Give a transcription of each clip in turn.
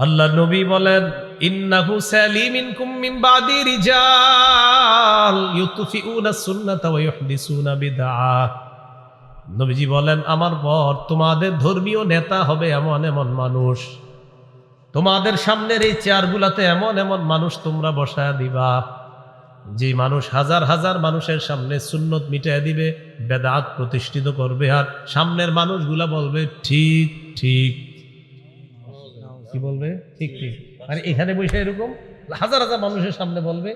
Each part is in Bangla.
আল্লাহ নবী বলেন, ইন্নাহু সালিমিনকুম মিন বাদি রিজাল ইউতফিউনা সুন্নাতা ওয়া ইউহদিসুনা বিদআহ। নবীজি বলেন, আমার পর তোমাদের ধর্মীয় নেতা হবে এমন এমন মানুষ, তোমাদের সামনের এই চেয়ারগুলাতে এমন এমন মানুষ তোমরা বসায়া দিবা, যে মানুষ হাজার হাজার মানুষের সামনে সুন্নত মিটায় দিবে, বেদাত প্রতিষ্ঠিত করবে, আর সামনের মানুষগুলা বলবে ঠিক ঠিক। কি বলবে? ঠিক ঠিক। মানে এখানে বসে এরকম হাজার হাজার মানুষের সামনে বলবে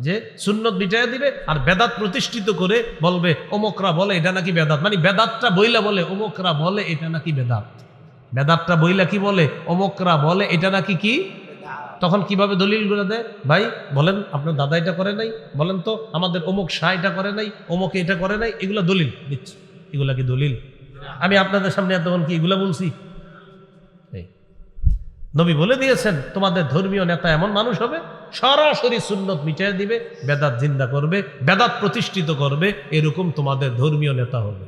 যে সুন্নত মিটায় দিবে, আর বেদাত প্রতিষ্ঠিত করে বলবে অমুকরা বলে এটা নাকি বেদাত। মানে বেদাতটা বইলা বলে অমুকরা বলে এটা নাকি বেদাত, বেদাতটা বইলা কি বলে অমুকরা বলে এটা নাকি কি। তখন কিভাবে দলিলগুলো দেয়? ভাই বলেন আপনার দাদা এটা করে নাই, বলেন তো আমাদের অমুক শাহ এটা করে নাই, অমুকে এটা করে নাই, এগুলো দলিল দিচ্ছে। এগুলা কি দলিল? আমি আপনাদের সামনে তখন কি এগুলো বলছি? নবী বলে দিয়েছেন তোমাদের ধর্মীয় নেতা এমন মানুষ হবে সরাসরি সুন্নত মিটায় দিবে, বেদাত জিন্দা করবে, বেদাত প্রতিষ্ঠিত করবে, এরকম তোমাদের ধর্মীয় নেতা হবে।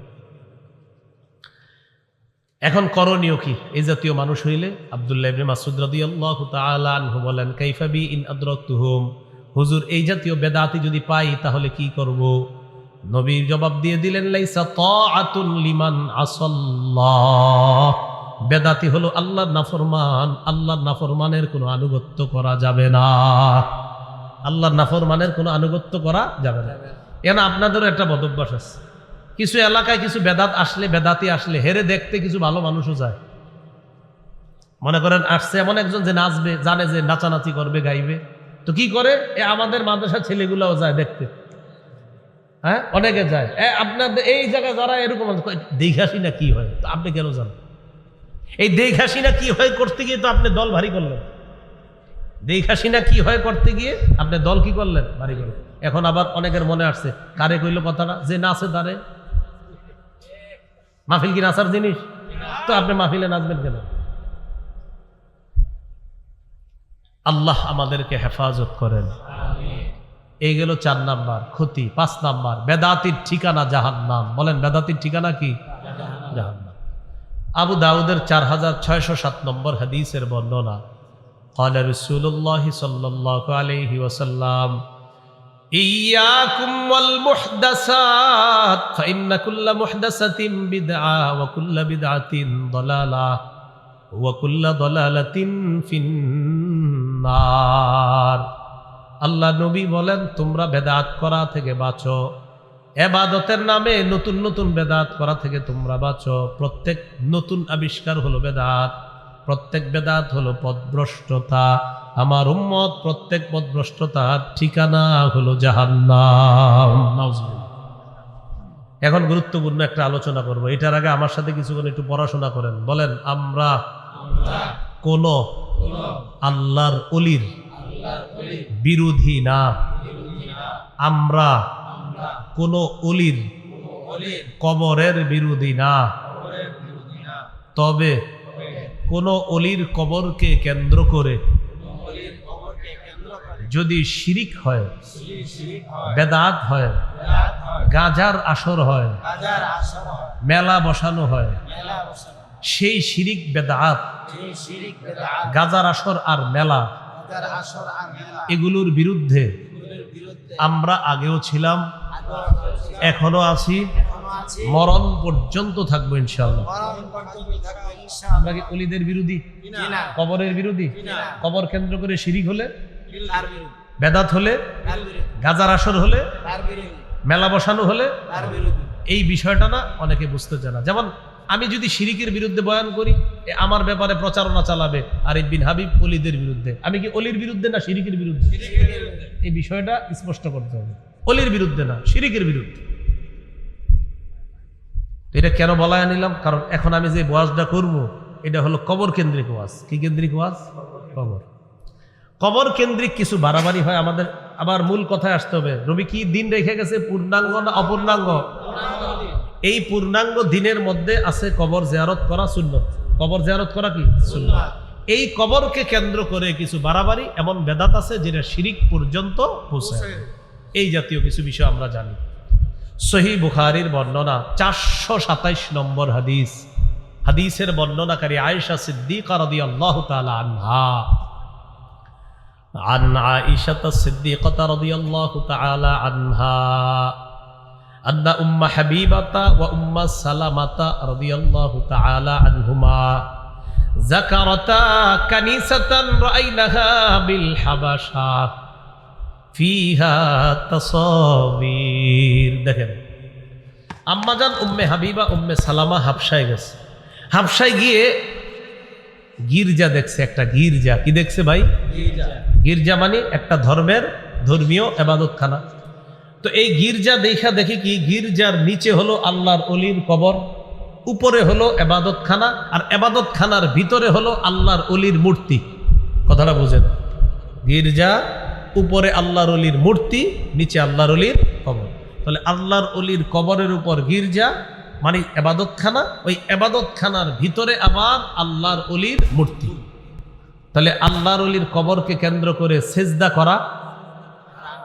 এখন করণীয় কি এই জাতীয় মানুষ হইলে? আব্দুল্লাহ ইবনে মাসউদ রাদিয়াল্লাহু তাআলা আনহু বলেন, কাইফা বি ইন আদরাকতুহুম, হুজুর এই জাতীয় বেদাতি যদি পাই তাহলে কি করব? নবী জবাব দিয়ে দিলেন, লাইসা তাআতুন লিমান আসাল্লাহ, বেদাতি হলো আল্লাহর নাফরমান, আল্লাহর নাফরমানের কোনো আনুগত্য করা যাবে না, আল্লাহর নাফরমানের কোনো আনুগত্য করা যাবে না। এনা আপনাদেরও একটা বদভ্যাস আছে, কিছু এলাকায় কিছু বেদাত আসলে, বেদাতি আসলে হেরে দেখতে কিছু ভালো মানুষও যায়। মনে করেন আসছে এমন একজন যে নাচবে, জানে যে নাচানাচি করবে, গাইবে, তো কি করে আমাদের মাদ্রাসার ছেলেগুলাও যায় দেখতে। হ্যাঁ, অনেকে যায়। আপনাদের এই জায়গায় যারা এরকম দেখাসি না কি হয়, তো আপনি কেন জানেন? এই দেখাসি না কি হয় করতে গিয়ে তো আপনি দল ভারী করলেন, দেখাসি না কি হয় করতে গিয়ে আপনি দল কি করলেন? ভারী করলেন। এখন আবার অনেকের মনে আসছে, কারে কইল কথাটা, যে নাচে তারে। মাহফিল কি নাচার জিনিস? তো আপনি মাহফিলে নাচবেন কেন? আল্লাহ আমাদেরকে হেফাজত করেন। এই গেল 4 নাম্বার ক্ষতি। 5 নাম্বার, বেদাতির ঠিকানা জাহান্নাম। বলেন বেদাতির ঠিকানা কি? জাহান্নাম। আবু দাউদের 4607 নম্বর হাদিসের বর্ণনা, ক্বালা রাসূলুল্লাহ সাল্লাল্লাহু আলাইহি ওয়াসাল্লাম, ইয়াকুম ওয়াল মুহদাসাত ফাইন্না কুল্লা মুহদাসাতিন বিদআ ওয়া কুল্লা বিদআতিন দালালাহ ওয়া কুল্লা দালালাতিন ফিন্নার। আল্লাহ নবী বলেন, তোমরা বেদাত করা থেকে বাঁচো, ইবাদতের নামে নতুন নতুন বেদাত করা থেকে তোমরা বাঁচো। প্রত্যেক নতুন আবিষ্কার হলো বেদাত, প্রত্যেক বেদাত হলো পথভ্রষ্টতা। আমার উম্মত প্রত্যেক পথভ্রষ্টতার ঠিকানা হলো জাহান্নাম। এখন গুরুত্বপূর্ণ একটা আলোচনা করব, এটার আগে আমার সাথে কিছুক্ষণ একটু পড়াশোনা করেন। বলেন, আমরা কোন আল্লাহর ওলির বিরোধী না, আমরা কোন ওলির কবরের বিরোধী না, তবে কোন ওলির কবরকে কেন্দ্র করে যদি শিরিক হয়, বেদাত হয়, গাঁজার আসর হয়, মেলা বসানো হয়, সেই শিরিক বেদাত, গাঁজার আসর আর মেলা, এগুলোর বিরুদ্ধে আমরা আগেও ছিলাম, এখনো আছি, মরণ পর্যন্ত থাকবো ইনশাআল্লাহ। আমরা কি ওলিদের বিরোধী? কবরের বিরোধী? কবর কেন্দ্র করে শিরিক হলে, বেদাত হলে, গাজার আসর হলে, মেলা বসানো হলে, এই বিষয়টা না অনেকে বুঝতে চায় না। যেমন আমি যদি শিরিকের বিরুদ্ধে বয়ান করি, আমার ব্যাপারে প্রচারণা চালাবে আরিফ বিন হাবিব ওলিদের বিরুদ্ধে। আমি কি ওলির বিরুদ্ধে না শিরিকের বিরুদ্ধে? এই বিষয়টা স্পষ্ট করতে হবে, ওলির বিরুদ্ধে না, শিরিকের বিরুদ্ধে। এটা কেন বলা নিলাম? কারণ এখন আমি যে ওয়াজটা করবো এটা হলো কবর কেন্দ্রিক ওয়াজ। কি কেন্দ্রিক ওয়াজ? কবর। কবর কেন্দ্রিক কিছু বাড়াবাড়ি হয় আমাদের। আবার মূল কথায় আসতে হবে, নবী কি দিন রেখে গেছে, পূর্ণাঙ্গ না অপূর্ণাঙ্গ? এই পূর্ণাঙ্গ দিনের মধ্যে আছে কবর জিয়ারত করা সুন্নত। কবর জিয়ারত করা কি সুন্নত। এই কবরকে কেন্দ্র করে কিছু বাড়াবাড়ি, এমন বেদাত আছে যেটা শিরিক পর্যন্ত পৌঁছায়। এই জাতীয় কিছু বিষয় আমরা জানি। সহিহ বুখারীর বর্ণনা 427 নম্বর হাদিস, হাদিসের বর্ণনাকারী আয়েশা সিদ্দিকা রাদিয়াল্লাহু তাআলা আনহা عن عائشة الصديقة رضي الله تعالى عنها أن أم حبيبة وأم سلمة رضي الله تعالى عنهما ذكرتا كنيسة رأيناها بالحبشة فيها تصاوير দেখেন আম্মাজান উম্মে হাবিবা উম্মে সালামা হাবশায় গেছে হাবশায় গিয়ে গির্জা দেখছে একটা গির্জা কি দেখছে ভাই গির্জা মানে একটা ধর্মীয় ইবাদতখানা তো এই গির্জা দেখা দেখি কি গির্জার নিচে হলো আল্লাহর ওলির কবর উপরে হলো ইবাদতখানা আর ইবাদতখানার ভিতরে হলো আল্লাহর ওলির মূর্তি কথাটা বুঝেন গির্জা উপরে আল্লাহর ওলির মূর্তি নিচে আল্লাহর ওলির কবর তাহলে আল্লাহর ওলির কবরের উপর গির্জা মানে ইবাদতখানা ওই ইবাদতখানার ভিতরে আবার আল্লাহর ওলির মূর্তি তাহলে আল্লাহর ওলির কবরকে কেন্দ্র করে সেজদা করা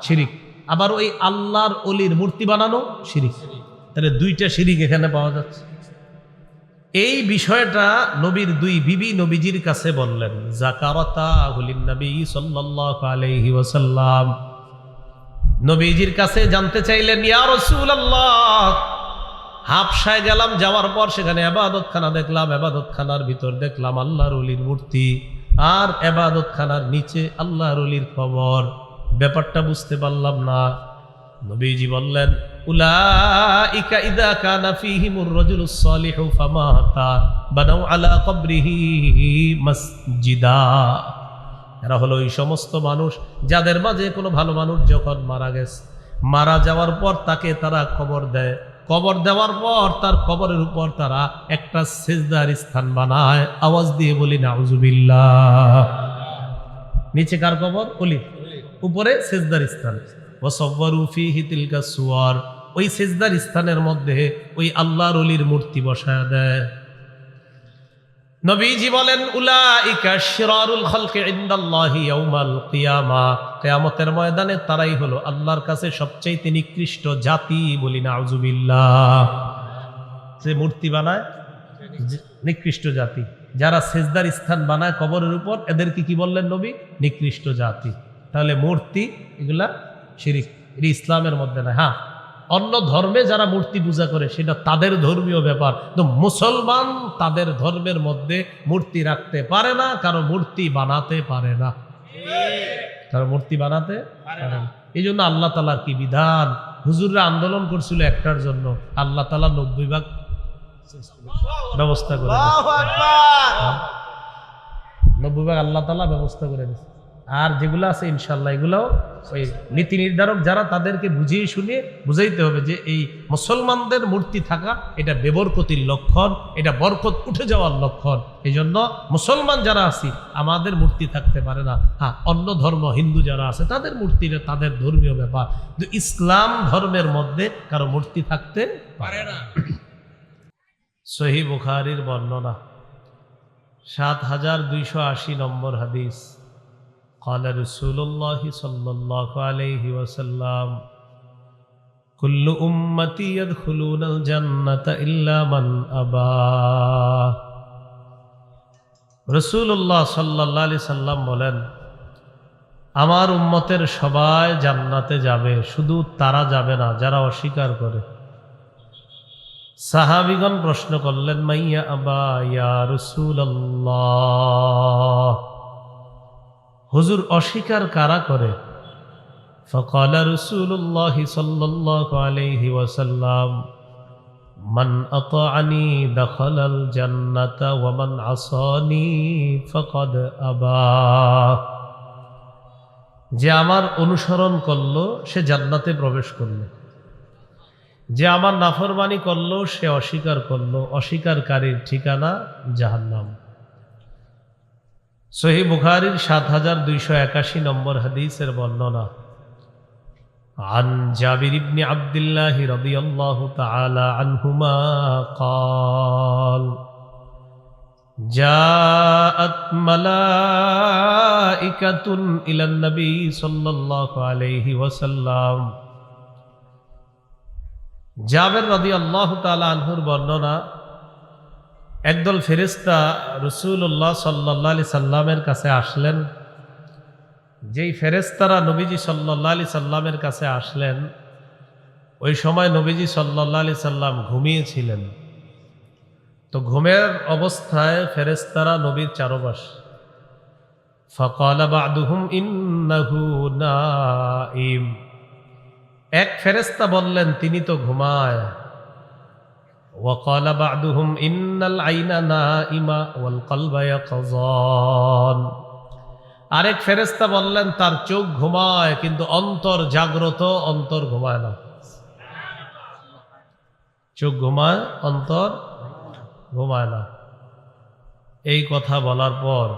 শিরিক আবার ওই আল্লাহর ওলির মূর্তি বানানো শিরিক তাহলে দুইটা শিরিক এখানে পাওয়া যাচ্ছে এই বিষয়টা নবীর দুই বিবি নবীজির কাছে বললেন যাকারাতা হুলিন নবী সাল্লাল্লাহু আলাইহি ওয়াসাল্লাম নবীজির কাছে জানতে চাইলেন ইয়া রাসূলুল্লাহ হাবশায় গেলাম যাওয়ার পর সেখানে ইবাদতখানা দেখলাম ইবাদতখানার ভিতর দেখলাম আল্লাহর ওলির মূর্তি আর ইবাদতখানার নিচে আল্লাহর ওলির কবর ব্যাপারটা বুঝতে পারলাম না নবীজি বললেন উলাইকা ইযা কানা ফীহিমুর রাজুলুস সালিহু ফামাতা বানাউ আলা কবরিহি মসজিদা এরা হলো এই সমস্ত মানুষ যাদের মাঝে কোনো ভালো মানুষ যখন মারা গেছে মারা যাওয়ার পর তাকে তারা কবর দেয় কবর দেওয়ার পর তার কবরের উপর তারা একটা সিজদার স্থান বানায় আওয়াজ দিয়ে বলি নাউজুবিল্লাহ নিচে কার কবর ওলি উপরে সিজদার স্থান ওয়াসাওয়ারু ফীহি তিলকা সুওয়ার ওই সিজদার স্থানের মধ্যে ওই আল্লাহর ওলির মূর্তি বসায় দেয় নবীজি বলেন উলাইকা শিরারুল খালকি ইনদাল্লাহি ইয়াউমাল কিয়ামা কিয়ামতের ময়দানে তারাই হলো আল্লাহর কাছে সবচেয়ে নিকৃষ্ট জাতি বলি নাউজুবিল্লাহ যে মূর্তি বানায় নিকৃষ্ট জাতি যারা সিজদার স্থান বানায় কবরের উপর এদেরকে কি বললেন নবী নিকৃষ্ট জাতি তাহলে মূর্তি এগুলা শিরিক এটা ইসলামের মধ্যে না হ্যাঁ অন্য ধর্মে যারা মূর্তি পূজা করে সেটা তাদের ধর্মীয় ব্যাপার তো মুসলমান তাদের ধর্মের মধ্যে মূর্তি রাখতে পারে না কারো মূর্তি বানাতে পারে না কারো মূর্তি বানাতে পারে না এই জন্য আল্লাহ তাআলার কি বিধান হুজুররা আন্দোলন করছিল একটার জন্য আল্লাহ তাআলা 90 ভাগ ব্যবস্থা করে 90 ভাগ আল্লাহ তাআলা ব্যবস্থা করে দিয়েছে আর যেগুলো আছে ইনশাআল্লাহ এগুলোও ওই নীতি নির্ধারক যারা তাদেরকে বুঝিয়ে শুনিয়ে বুঝাইতে হবে যে এই মুসলমানদের মূর্তি থাকা এটা বেবরকতির লক্ষণ এটা বরকত উঠে যাওয়ার লক্ষণ এই জন্য মুসলমান যারা আছি আমাদের মূর্তি থাকতে পারে না হ্যাঁ অন্য ধর্ম হিন্দু যারা আছে তাদের মূর্তিটা তাদের ধর্মীয় ব্যাপার কিন্তু ইসলাম ধর্মের মধ্যে কারো মূর্তি থাকতে পারে না সহিহ বুখারীর বর্ণনা ৭২৮০ নম্বর হাদিস قال رسول الله صلى الله عليه وسلم كل أمتي يدخلون الجنة إلا من أبى রাসূলুল্লাহ সাল্লাল্লাহু আলাইহি সাল্লাম বলেন আমার উম্মতের সবাই জান্নাতে যাবে শুধু তারা যাবে না যারা অস্বীকার করে সাহাবীগণ প্রশ্ন করলেন মাইয়া আবা ইয়া রাসূলুল্লাহ হুজুর অস্বীকার কারা করে فقال رسول الله صلى الله عليه وسلم من أطاعني دخل الجنة ومن عصاني فقد أبى যে আমার অনুসরণ করলো সে জান্নাতে প্রবেশ করলো যে আমার নাফরমানি করলো সে অস্বীকার করলো অস্বীকারীর ঠিকানা জাহান্নাম সহিহ বুখারীর ৭২৮১ নম্বর হাদিসের বর্ণনা عن جابر بن عبد الله رضي الله تعالى عنهما قال جاءت ملائكة إلى النبي صلى الله عليه وسلم জাবের রাদিয়াল্লাহু তাআলা আনহুর বর্ণনা একদল ফেরেশতা রাসূলুল্লাহ সাল্লাল্লাহু আলাইহি সাল্লামের কাছে আসলেন। যেই ফেরেশতারা নবীজি সাল্লাল্লাহু আলাইহি সাল্লামের কাছে আসলেন, ওই সময় নবীজি সাল্লাল্লাহু আলাইহি সাল্লাম ঘুমিয়েছিলেন। তো ঘুমের অবস্থায় ফেরেশতারা নবীর চারপাশ। ফাকালা বা'দুহুম ইন্নাহু নাইম। এক ফেরেশতা বললেন তিনি তো ঘুমায়। ওয়াকালা বা'দুহুম ইন্নাল আইনা নাইমা ওয়াল কলবা ইয়াকযান। আরেক ফেরেশতা বললেন তার চোখ ঘুমায় কিন্তু অন্তর জাগ্রত, অন্তর ঘুমায় না। চোখ ঘুমায়, অন্তর ঘুমায় না। এই কথা বলার পর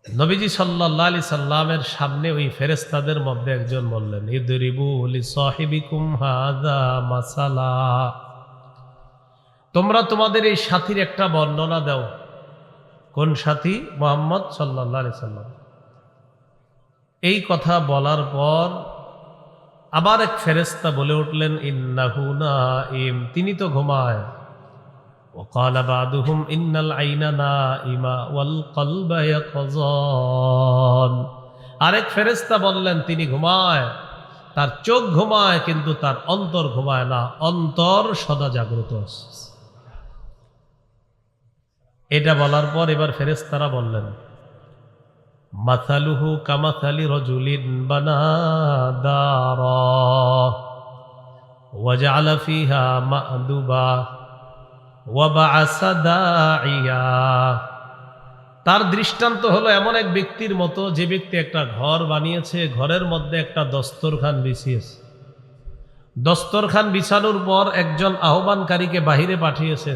নবীজি সাল্লাল্লাহু আলাইহি সাল্লামের সামনে ওই ফেরেশতাদের মধ্যে একজন বললেন, ইদরিবু লিসাহিবিকুম হাযা মাসালা। তোমরা তোমাদের এই সাথীর একটা বর্ণনা দাও। কোন সাথী? মুহাম্মদ সাল্লাল্লাহু আলাইহি সাল্লাম। এই কথা বলার পর আবার এক ফেরেশতা বলে উঠলেন, ইন্নাহু নাইম, তিনি তো ঘুমায়। ওয়াকালা বা'দুহুম ইন্নাল আইনা নাইমা ওয়াল কলবা ইয়াকযান। আরেক ফেরেশতা বললেন তিনি ঘুমায়, তার চোখ ঘুমায় কিন্তু তার অন্তর ঘুমায় না, অন্তর সদা জাগ্রত আছে। এটা বলার পর এবার ফেরেশতারা বললেন, মাসালুহু কামাসালি রাজুলিন বানা দারা ওয়া জাআলা ফিহা মা'দুবা ওয়া বা'আসা দাঈয়া। তার দৃষ্টান্ত হলো এমন এক ব্যক্তির মতো যে ব্যক্তি একটা ঘর বানিয়েছে, ঘরের মধ্যে একটা দস্তরখান বিছিয়েছে। দস্তরখান বিছানোর পর একজন আহ্বানকারীকে বাহিরে পাঠিয়েছে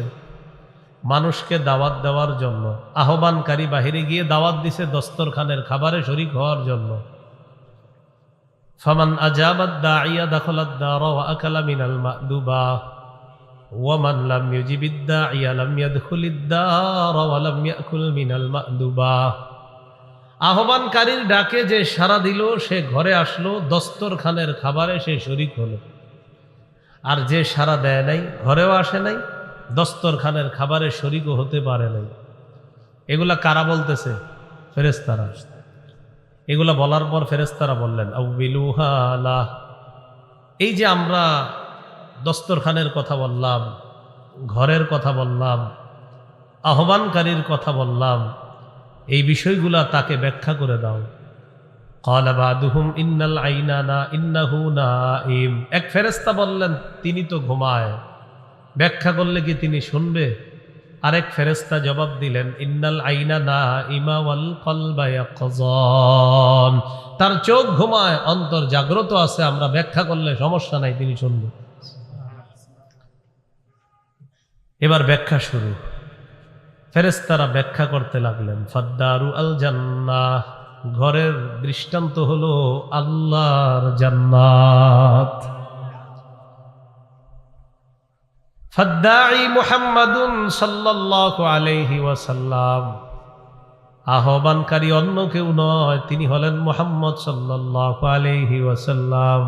মানুষকে দাওয়াত দেওয়ার জন্য। আহ্বানকারী বাহিরে গিয়ে দাওয়াত দিছে দস্তরখানের খাবারে শরীক হওয়ার জন্য। ফামান আজাবাদ দাঈয়া দাখালাদ দারা ওয়া আকালা মিনাল মা'দুবা ওয়া মান লাম ইউজিবিদ দাঈয়া লাম ইয়াদখুলিদ দারা ওয়া লাম ইয়াকুল মিনাল মা'দুবা। আহ্বানকারীর ডাকে যে সাড়া দিল সে ঘরে আসলো, দস্তরখানের খাবারে সে শরীক হলো। আর যে সাড়া দেয় নাই, ঘরেও আসে নাই, দস্তরখানের খাবারে শরীকও হতে পারে নাই। এগুলা কারা বলতেছে? ফেরেশতারা। এগুলা বলার পর ফেরেশতারা বললেন, আউবিলুহা লা। এই যে আমরা দস্তরখানের কথা বললাম, ঘরের কথা বললাম, আহ্বানকারীর কথা বললাম, এই বিষয়গুলা তাকে ব্যাখ্যা করে দাও। ক্বালা বা'দুহুম ইন্নাল আইনা না ইন্নাহু নাইম। এক ফেরেশতা বললেন তিনি তো ঘুমায়, ব্যাখ্যা করলে কি তিনি শুনবে? আরেক ফেরেশতা জবাব দিলেন, ইন্নাল আইনা নাইমা ওয়াল কলবা ইয়াকযান। তার চোখ ঘুমায়, অন্তর জাগ্রত আছে, আমরা ব্যাখ্যা করলে সমস্যা নাই, তিনি শুনবে। এবার ব্যাখ্যা শুরু। ফেরেশতারা ব্যাখ্যা করতে লাগলেন, ফাদ্দারু আল জান্নাহ, ঘরের দৃষ্টান্ত হলো আল্লাহর জান্নাত। ফাদ্দাঈ মুহাম্মাদুন সাল্লাল্লাহু আলাইহি ওয়াসাল্লাম, আহ্বানকারী অন্য কেউ নয়, তিনি হলেন মুহাম্মদ সাল্লাল্লাহু আলাইহি ওয়াসাল্লাম।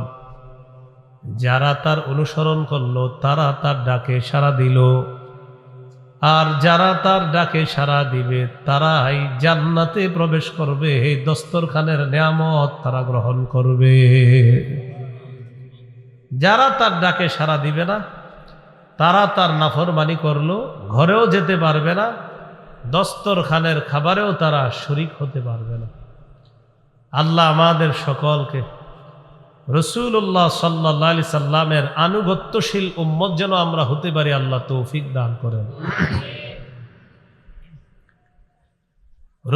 যারা তার অনুসরণ করলো তারা তার ডাকে সাড়া দিল, আর যারা তার ডাকে সাড়া দিবে তারাই জান্নাতে প্রবেশ করবে, এই দস্তরখানের নিয়ামত তারা গ্রহণ করবে। যারা তার ডাকে সাড়া দিবে না, তারা তার নাফরমানি করলো, ঘরেও যেতে পারবে না, দস্তরখানের খাবারেও তারা শরীক হতে পারবে না। আল্লাহ আমাদের সকলকে রাসূলুল্লাহ সাল্লাল্লাহু আলাইহি সাল্লামের আনুগত্যশীল উম্মত যেন আমরা হতে পারি, আল্লাহ তৌফিক দান করেন।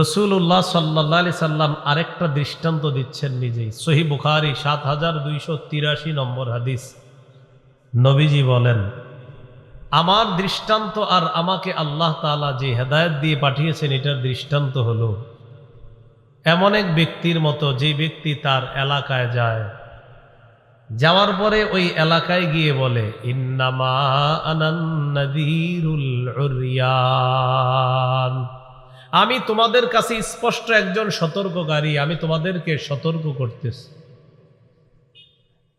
রাসূলুল্লাহ সাল্লাল্লাহু আলাইহি সাল্লাম আরেকটা দৃষ্টান্ত দিচ্ছেন নিজেই। সহিহ বুখারী ৭২৮৩ নম্বর হাদিস। নবীজি বলেন, আমার দৃষ্টান্ত আর আমাকে আল্লাহ তাআলা যে হেদায়েত দিয়ে পাঠিয়েছেন এটার দৃষ্টান্ত হলো এমন এক ব্যক্তির মতো, যে ব্যক্তি তার এলাকায় যায়, যাওয়ার পরে ওই এলাকায় গিয়ে বলে, ইন্নামা আনান নাযীরুল উরয়ান, আমি তোমাদের কাছে স্পষ্ট একজন সতর্ককারী, আমি তোমাদেরকে সতর্ক করতেছি।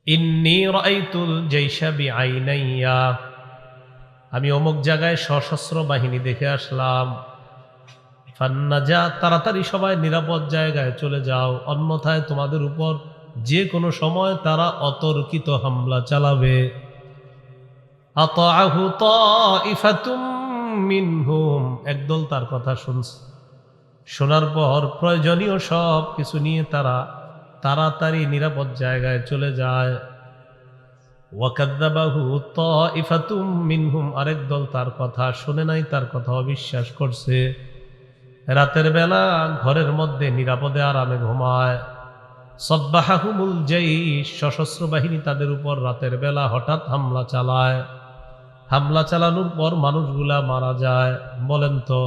ইন্নী রাআইতুল জাইশা বিআইনাইয়া, আমি অমুক জায়গায় সশস্ত্র বাহিনী দেখে আসলাম, ফান্নাজা, তাড়াতাড়ি সবাই নিরাপদ জায়গায় চলে যাও, অন্যথায় তোমাদের উপর যে কোনো সময় তারা অতর্কিত হামলা চালাবে। আতাআহু তাইফাতুম মিনহুম, একদল তার কথা শুনছে, শোনার পর প্রয়োজনীয় সব কিছু নিয়ে তারা তাড়াতাড়ি নিরাপদ জায়গায় চলে যায়। ওয়াকাযযাবাহু তাইফাতুম মিনহুম, আরেক দল তার কথা শুনে নাই, তার কথা অবিশ্বাস করছে। রাতের বেলা ঘরের মধ্যে নিরাপদে আরামে ঘুমায়। সাব্বাহাহুমুল জাইশ, সশস্ত্র বাহিনী তাদের উপর রাতের বেলা হঠাৎ হামলা চালায়। হামলা চালানোর পর মানুষগুলা মারা যায়। বলেন তো,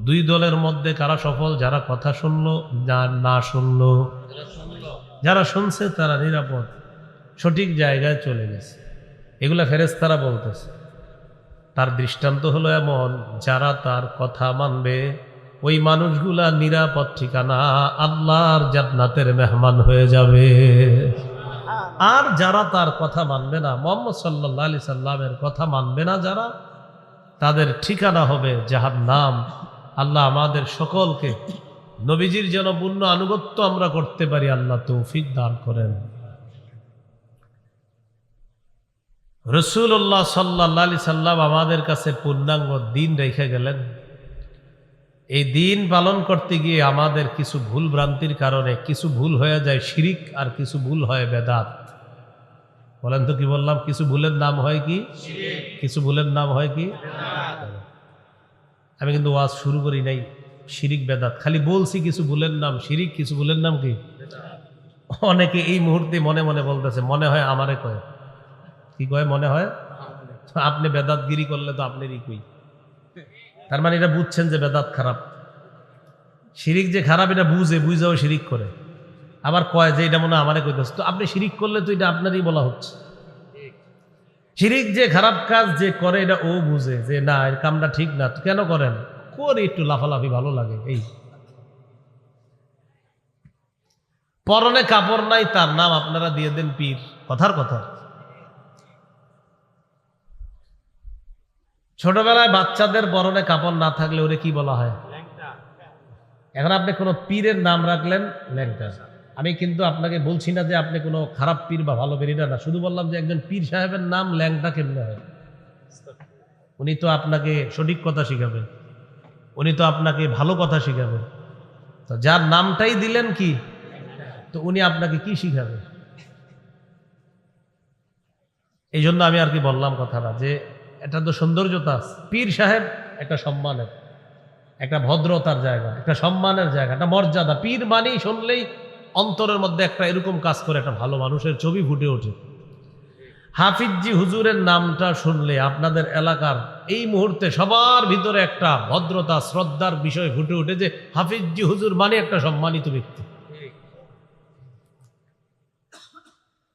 দুই দলের মধ্যে কারা সফল? যারা কথা শুনলো না শুনলো? যারা শুনছে তারা নিরাপদ, সঠিক জায়গায় চলে গেছে। এগুলা ফেরেশতারা বলতেছে। তার দৃষ্টান্ত হলো এমন, যারা তার কথা মানবে ওই মানুষগুলা নিরাপদ ঠিকানা আল্লাহর জান্নাতের মেহমান হয়ে যাবে। আর যারা তার কথা মানবে না, মুহাম্মদ সাল্লাল্লাহু আলাইহি সাল্লামের কথা মানবে না যারা, তাদের ঠিকানা হবে জাহান্নাম। আল্লাহ আমাদের সকলকে নবীজির যেন পূর্ণ আনুগত্য আমরা করতে পারি, আল্লাহ তৌফিক দান করেন। রাসূলুল্লাহ সাল্লাল্লাহু আলাইহি সাল্লাম আমাদের কাছে পূর্ণাঙ্গ দিন রেখে গেলেন। এই দিন পালন করতে গিয়ে আমাদের কিছু ভুল ভ্রান্তির কারণে কিছু ভুল হয়ে যায় শিরিক, আর কিছু ভুল হয় বেদাত। বলেন তো কি বললাম? কিছু ভুলের নাম হয় কি শিরিক, কিছু ভুলের নাম হয় কি বেদাত। আমি কিন্তু ওয়াজ শুরু করি নাই শিরিক বেদাত, খালি বলছি কিছু ভুলের নাম শিরিক, কিছু ভুলের নাম কি বেদাত। অনেকে এই মুহূর্তে মনে মনে বলতেছে, মনে হয় আমারে কয়। কি কয়? মনে হয় আপনি বেদাতগিরি করলে তো আপনারই কই। তার মানে এটা বুঝছেন যে বেদাত খারাপ, শিরিক যে খারাপ এটা বুঝেও শিরিক করে। আবার কয় যে এটা মনে হয় আমারে কইতেছে, তো আপনি শিরিক করলে তো এটা আপনারই বলা হচ্ছে। শিরিক যে খারাপ কাজ যে করে এটা ও বুঝে যে না, এর কামটা ঠিক না, তো কেন করেন? করে একটু লাফালাফি ভালো লাগে। এই পরনে কাপড় নাই, তার নাম আপনারা দিয়ে দেন পীর। কথার কথা। ছোটবেলায় বাচ্চাদের পরনে কাপড় না থাকলে ওরে কি বলা হয়? এখন আপনি কোনো পীরের নাম রাখলেন ল্যাংটা। আমি কিন্তু আপনাকে বলছি না যে আপনি কোনো খারাপ পীর বা ভালো পীর, না, শুধু বললাম যে একজন পীর সাহেবের নাম ল্যাংটা কেমনে হয়? উনি তো আপনাকে সঠিক কথা শিখাবেন, উনি তো আপনাকে ভালো কথা শিখাবেন। তো যার নামটাই দিলেন কি, তো উনি আপনাকে কি শিখাবে? এই জন্য আমি আর কি বললাম কথাটা, যে এটা তো সৌন্দর্যতা আছে। পীর সাহেব একটা সম্মানের, একটা ভদ্রতার জায়গা, একটা সম্মানের জায়গা, একটা মর্যাদা। পীর মানেই শুনলেই অন্তরের মধ্যে একটা এরকম কাজ করে, একটা ভালো মানুষের ছবি ফুটে ওঠে। হাফিজজি হুজুরের নামটা শুনলে আপনাদের এলাকার এই মুহূর্তে সবার ভিতরে একটা ভদ্রতা, শ্রদ্ধার বিষয় ফুটে ওঠে, যে হাফিজজি হুজুর মানে একটা সম্মানিত ব্যক্তি।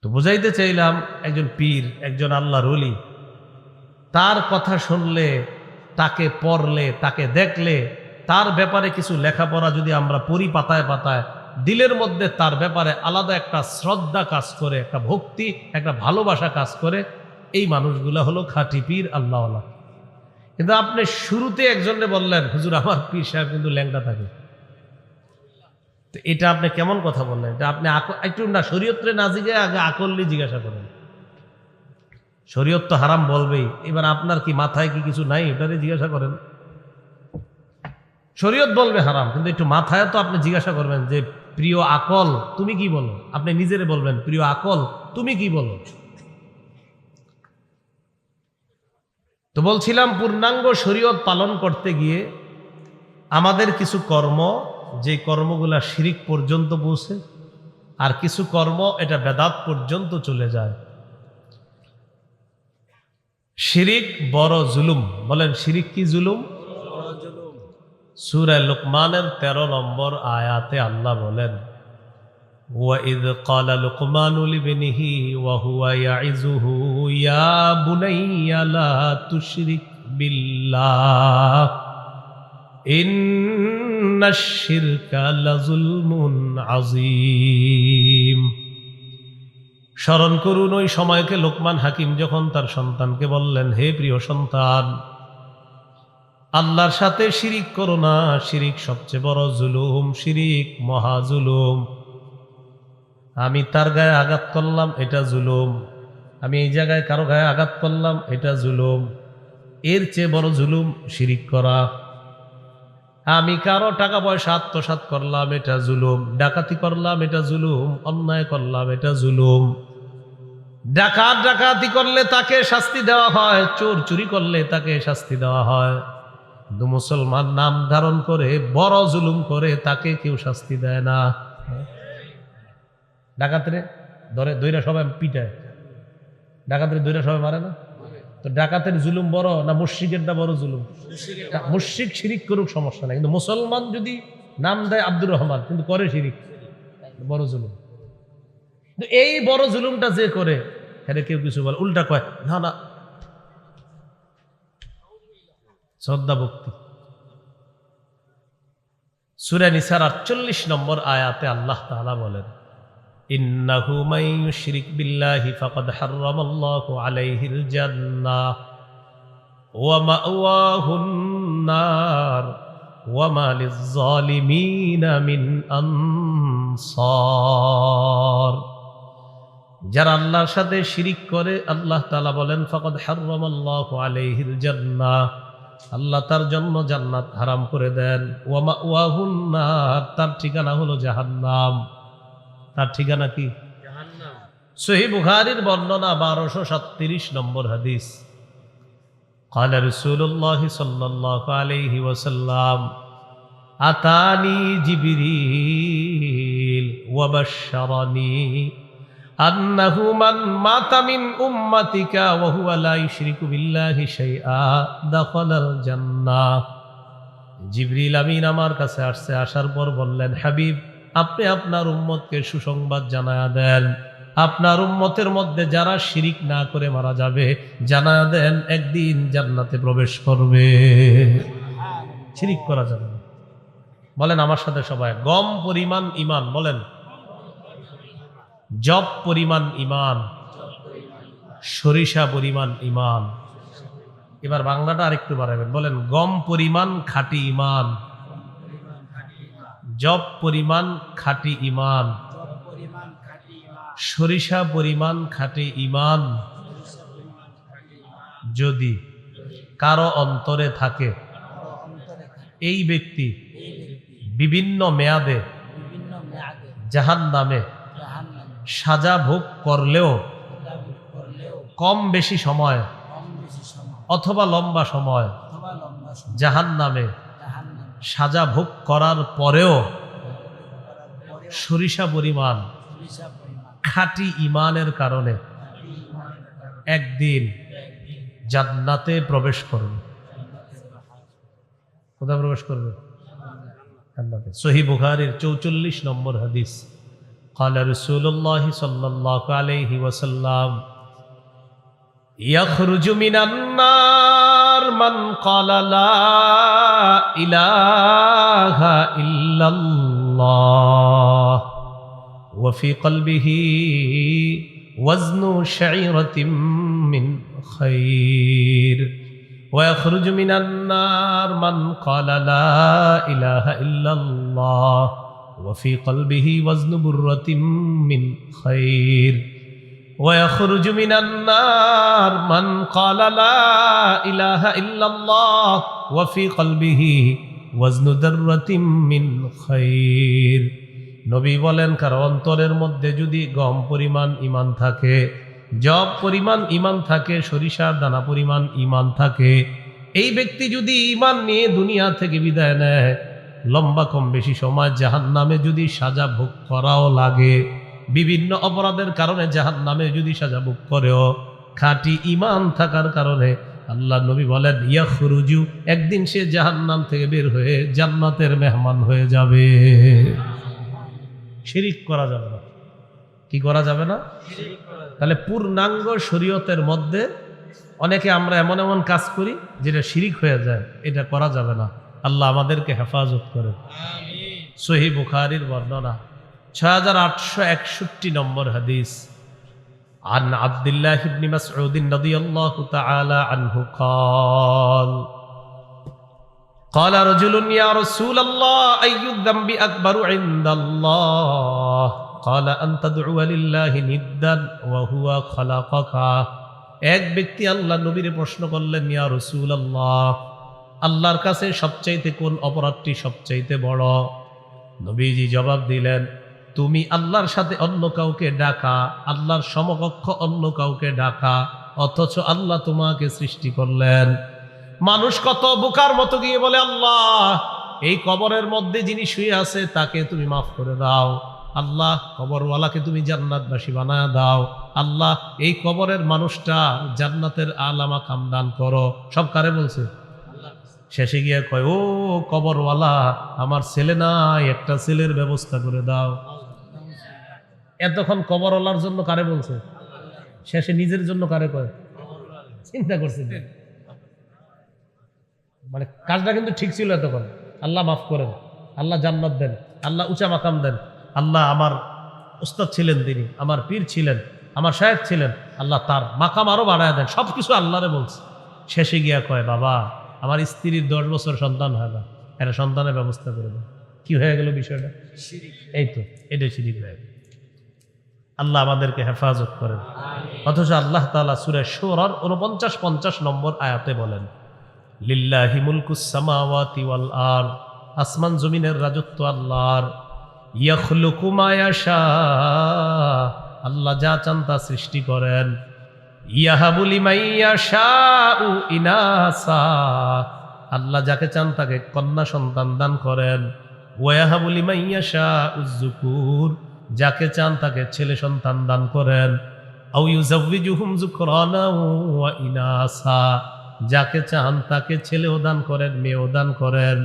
তো বুঝাইতে চাইলাম, একজন পীর, একজন আল্লাহর ওলি, তার কথা শুনলে, তাকে পড়লে, তাকে দেখলে, তার ব্যাপারে কিছু লেখাপড়া যদি আমরা পড়ি পাতায় পাতায়, দিলের মধ্যে তার ব্যাপারে আলাদা একটা শ্রদ্ধা কাজ করে, একটা ভক্তি, একটা ভালোবাসা কাজ করে। এই মানুষগুলা হলো খাঁটি পীর, আল্লাহওয়ালা। কিন্তু আপনি শুরুতে একজনে বললেন, হুজুর আমার পীর সাহেব কিন্তু ল্যাংটা থাকে, তো এটা আপনি কেমন কথা বললেন? এটা আপনি একটু না শরীয়তে না জিজ্ঞাসা, আগে আকললি জিজ্ঞাসা করেন। শরীয়ত তো হারাম বলবেই, এবার আপনার কি মাথায় কি কিছু নাই, ওটারে জিজ্ঞাসা করেন। শরীয়ত বলবে হারাম, কিন্তু একটু মাথায় তো আপনি জিজ্ঞাসা করবেন যে প্রিয় আকল তুমি কি বলো। আপনি নিজেরে বলবেন, প্রিয় আকল তুমি কি বলো। তো বলছিলাম, পূর্ণাঙ্গ শরীয়ত পালন করতে গিয়ে আমাদের কিছু কর্ম, যে কর্মগুলা শিরিক পর্যন্ত পৌঁছে, আর কিছু কর্ম এটা বেদাত পর্যন্ত চলে যায়। শিরিক বড় জুলুম। বলেন, শিরিক কি জুলুম? সূরা লুকমানের 13 নম্বর আয়াতে আল্লাহ বলেন, ওয়াইদ ক্বালা লুকমানু লিবনিহি ওয়া হুয়া ইয়াইযুহু ইয়া বুনাইয়া লা তুশরিক বিল্লাহ ইন্নাশ শিরকা লাযুলমুন আযীম। স্মরণ করুন ওই সময়কে লোকমান হাকিম যখন তার সন্তানকে বললেন, হে প্রিয় সন্তান, আল্লাহর সাথে শিরিক করো না, শিরিক সবচেয়ে বড় জুলুম, শিরিক মহা জুলুম। আমি তার গায়ে আঘাত করলাম, এটা জুলুম। আমি এই জায়গায় কারো গায়ে আঘাত করলাম, এটা জুলুম। এর চেয়ে বড় জুলুম শিরিক করা। আমি কারো টাকা পয়সা আত্মসাৎ করলাম, এটা জুলুম। ডাকাতি করলাম, এটা জুলুম। অন্যায় করলাম, এটা জুলুম। ডাকাতি করলে তাকে শাস্তি দেওয়া হয়, চোর চুরি করলে তাকে শাস্তি দেওয়া হয়। কিন্তু মুসলমান নাম ধারণ করে বড় জুলুম করে তাকে কেউ শাস্তি দেয় না। ডাকাতরে ধরে দইরা সবাই পিটায়, ডাকাতের দইরা সবাই মারে না। তো ডাকাতের জুলুম বড় না মুশরিকেরটা বড় জুলুম? মুশরিক শিরিক করুক সমস্যা নাই, কিন্তু মুসলমান যদি নাম দেয় আব্দুর রহমান কিন্তু করে শিরিক, বড় জুলুম। কিন্তু এই বড় জুলুমটা যে করে, হ্যাঁ কেউ কিছু বলে, উল্টা কয় না না, শ্রদ্ধা ভক্তি। সূরা নিসার ৪৮ নম্বর আয়াতে আল্লাহ তাআলা বলেন, ইন্নাহু মান ইউশরিক বিল্লাহি ফাকাদ হারামাল্লাহু আলাইহিল জান্নাহ ওয়া মাওয়াহুন নার ওয়া মা লিয-যালিমিনা মিন আনসার। যারা আল্লাহর সাথে শিরিক করে, আল্লাহ তাআলা বলেন ফাকাদ হারামাল্লাহু আলাইহিল জান্নাহ, আল্লাহ তার জন্য জান্নাত হারাম করে দেন। ওয়া মাওয়াহুন নার, তার ঠিকানা হলো জাহান্নাম। তার ঠিকানা কি? জাহান্নাম। সহিহ বুখারীর বর্ণনা 1237 নম্বর হাদিস। قال رسول الله صلى الله عليه وسلم أتاني جبريل وبشرني أنه من مات من أمتك وهو لا يشرك بالله شيئا دخل الجنة। জিবরিল আমিন আমার কাছে আসছে, আসার পর বললেন, হাবিব আপনি আপনার উম্মতকে সুসংবাদ জানায়া দেন, আপনার উম্মতের মধ্যে যারা শিরিক না করে মারা যাবে জানায়া দেন একদিন জান্নাতে প্রবেশ করবে। শিরিক করা যাবে না। বলেন আমার সাথে সবাই, গম পরিমাণ ঈমান। বলেন জব পরিমাণ ঈমান, সরিষা পরিমাণ ঈমান। এবার বাংলাটা আরেকটু বাড়াবেন, বলেন গম পরিমাণ খাঁটি ঈমান, জব পরিমাণ খাঁটি ঈমান, সরিষা পরিমাণ খাঁটি ঈমান যদি কারো অন্তরে থাকে, এই ব্যক্তি বিভিন্ন মেয়াদে জাহান্নামে সাজা ভোগ করলেও কম বেশি সময় অথবা লম্বা সময় জাহান্নামে সাজা ভোগ করার পরেও সরিষা পরিমাণ খাঁটি ঈমানের কারণে একদিন জান্নাতে প্রবেশ করবে। কোথায় প্রবেশ করবে? জান্নাতে। সহিহ বুখারীর 44 নম্বর হাদিস। قال رسول الله صلى الله عليه وسلم يخرج من النار من قال لا إله إلا الله وفي قلبه وزن شعيرة من خير ويخرج من النار من قال لا إله إلا الله وفي قلبه وزن برة من خير ويخرج من النار من قال لا إله إلا الله وفي قلبه وزن ذرة من خير। নবী বলেন, কারো অন্তরের মধ্যে যদি গম পরিমাণ ঈমান থাকে, জব পরিমাণ ঈমান থাকে, সরিষার দানা পরিমাণ ঈমান থাকে, এই ব্যক্তি যদি ঈমান নিয়ে দুনিয়া থেকে বিদায় নেয়, লম্বা কম বেশি সময় জাহান্নামে যদি সাজা ভোগ করাও লাগে, বিভিন্ন অপরাধের কারণে জাহান্নামে যদি সাজা ভোগ করেও, খাঁটি ঈমান থাকার কারণে আল্লাহ নবী বলেন ইয়াখরুজু, একদিন সে জাহান্নাম থেকে বের হয়ে জান্নাতের মেহমান হয়ে যাবে। শিরিক করা যাবে না। কি করা যাবে না? তাহলে পূর্ণাঙ্গ শরীয়তের মধ্যে অনেকে আমরা এমন এমন কাজ করি যেটা শিরিক হয়ে যায়, এটা করা যাবে না। আল্লাহ আমাদেরকে হেফাজত করে। সহিহ বুখারীর বর্ণনা 6861 নম্বর হাদিস। عن عبد الله بن مسعود رضي الله تعالى عنه قال قال رجل يا رسول الله أي الذنب أكبر عند الله قال أن تدعو لله ندا وهو خلقك এক ব্যক্তি আল্লাহ নবীর প্রশ্ন করলেন ইয়া রাসূলুল্লাহ আল্লাহর কাছে সবচাইতে কোন অপরাধটি সবচাইতে বড় নবীজি জবাব দিলেন তুমি আল্লাহর সাথে অন্য কাউকে ডাকা আল্লাহর সমকক্ষ অন্য কাউকে ডাকা অথচ আল্লাহ তোমাকে সৃষ্টি করলেন মানুষ কত বোকার মতো গিয়ে বলে আল্লাহ এই কবরের মধ্যে যিনি শুয়ে আছে তাকে তুমি মাফ করে দাও আল্লাহ কবরওয়ালাকে তুমি জান্নাতবাসী বানায় দাও আল্লাহ এই কবরের মানুষটা জান্নাতের আলা মাকাম দান করো সব কারে বলছে শেষে গিয়ে কয় ও কবরওয়ালা আমার ছেলে নাই একটা ছেলের ব্যবস্থা করে দাও এতক্ষণ কবরওয়ালার জন্য কারে বলছে শেষে নিজের জন্য কারে কয় চিন্তা করছে মানে কাজটা কিন্তু ঠিক ছিল এতক্ষণ আল্লাহ মাফ করেন আল্লাহ জান্নাত দেন আল্লাহ উঁচা মাকাম দেন আল্লাহ আমার উস্তাদ ছিলেন তিনি আমার পীর ছিলেন আমার শায়েখ ছিলেন আল্লাহ তার মাকাম আরো বাড়ায় দেন সবকিছু আল্লাহরে বলছে শেষে গিয়া কয় বাবা আমার স্ত্রীর 10 বছর সন্তান হয় না একটা সন্তানের ব্যবস্থা করে দেন কি হয়ে গেল বিষয়টা এই তো এটা শিরিক হয়ে গেল আল্লাহ আমাদেরকে হেফাজত করেন অথচ আল্লাহ তাআলা সূরা শুরার 49-50 নম্বর আয়াতে বলেন লিল্লাহি মুলকুস সামাওয়াতি ওয়াল আরদ আসমান জমিনের রাজত্ব আল্লাহর ইয়াখলুকু মা ইয়াশা আল্লাহ যা চান তা সৃষ্টি করেন ইয়াহাবু লিমান ইয়াশাউ ইনাসা আল্লাহ যাকে চান তাকে কন্যা সন্তান দান করেন ওয়া ইয়াহাবু লিমান ইয়াশাউ যুকুর যাকে চান তাকে ছেলে সন্তান দান করেন আও ইউযাওয়িজুহুম যুকরানা ওয়া ইনাসা যাকে চান তাকে ছেলেও দান করেন মেয়েও দান করেন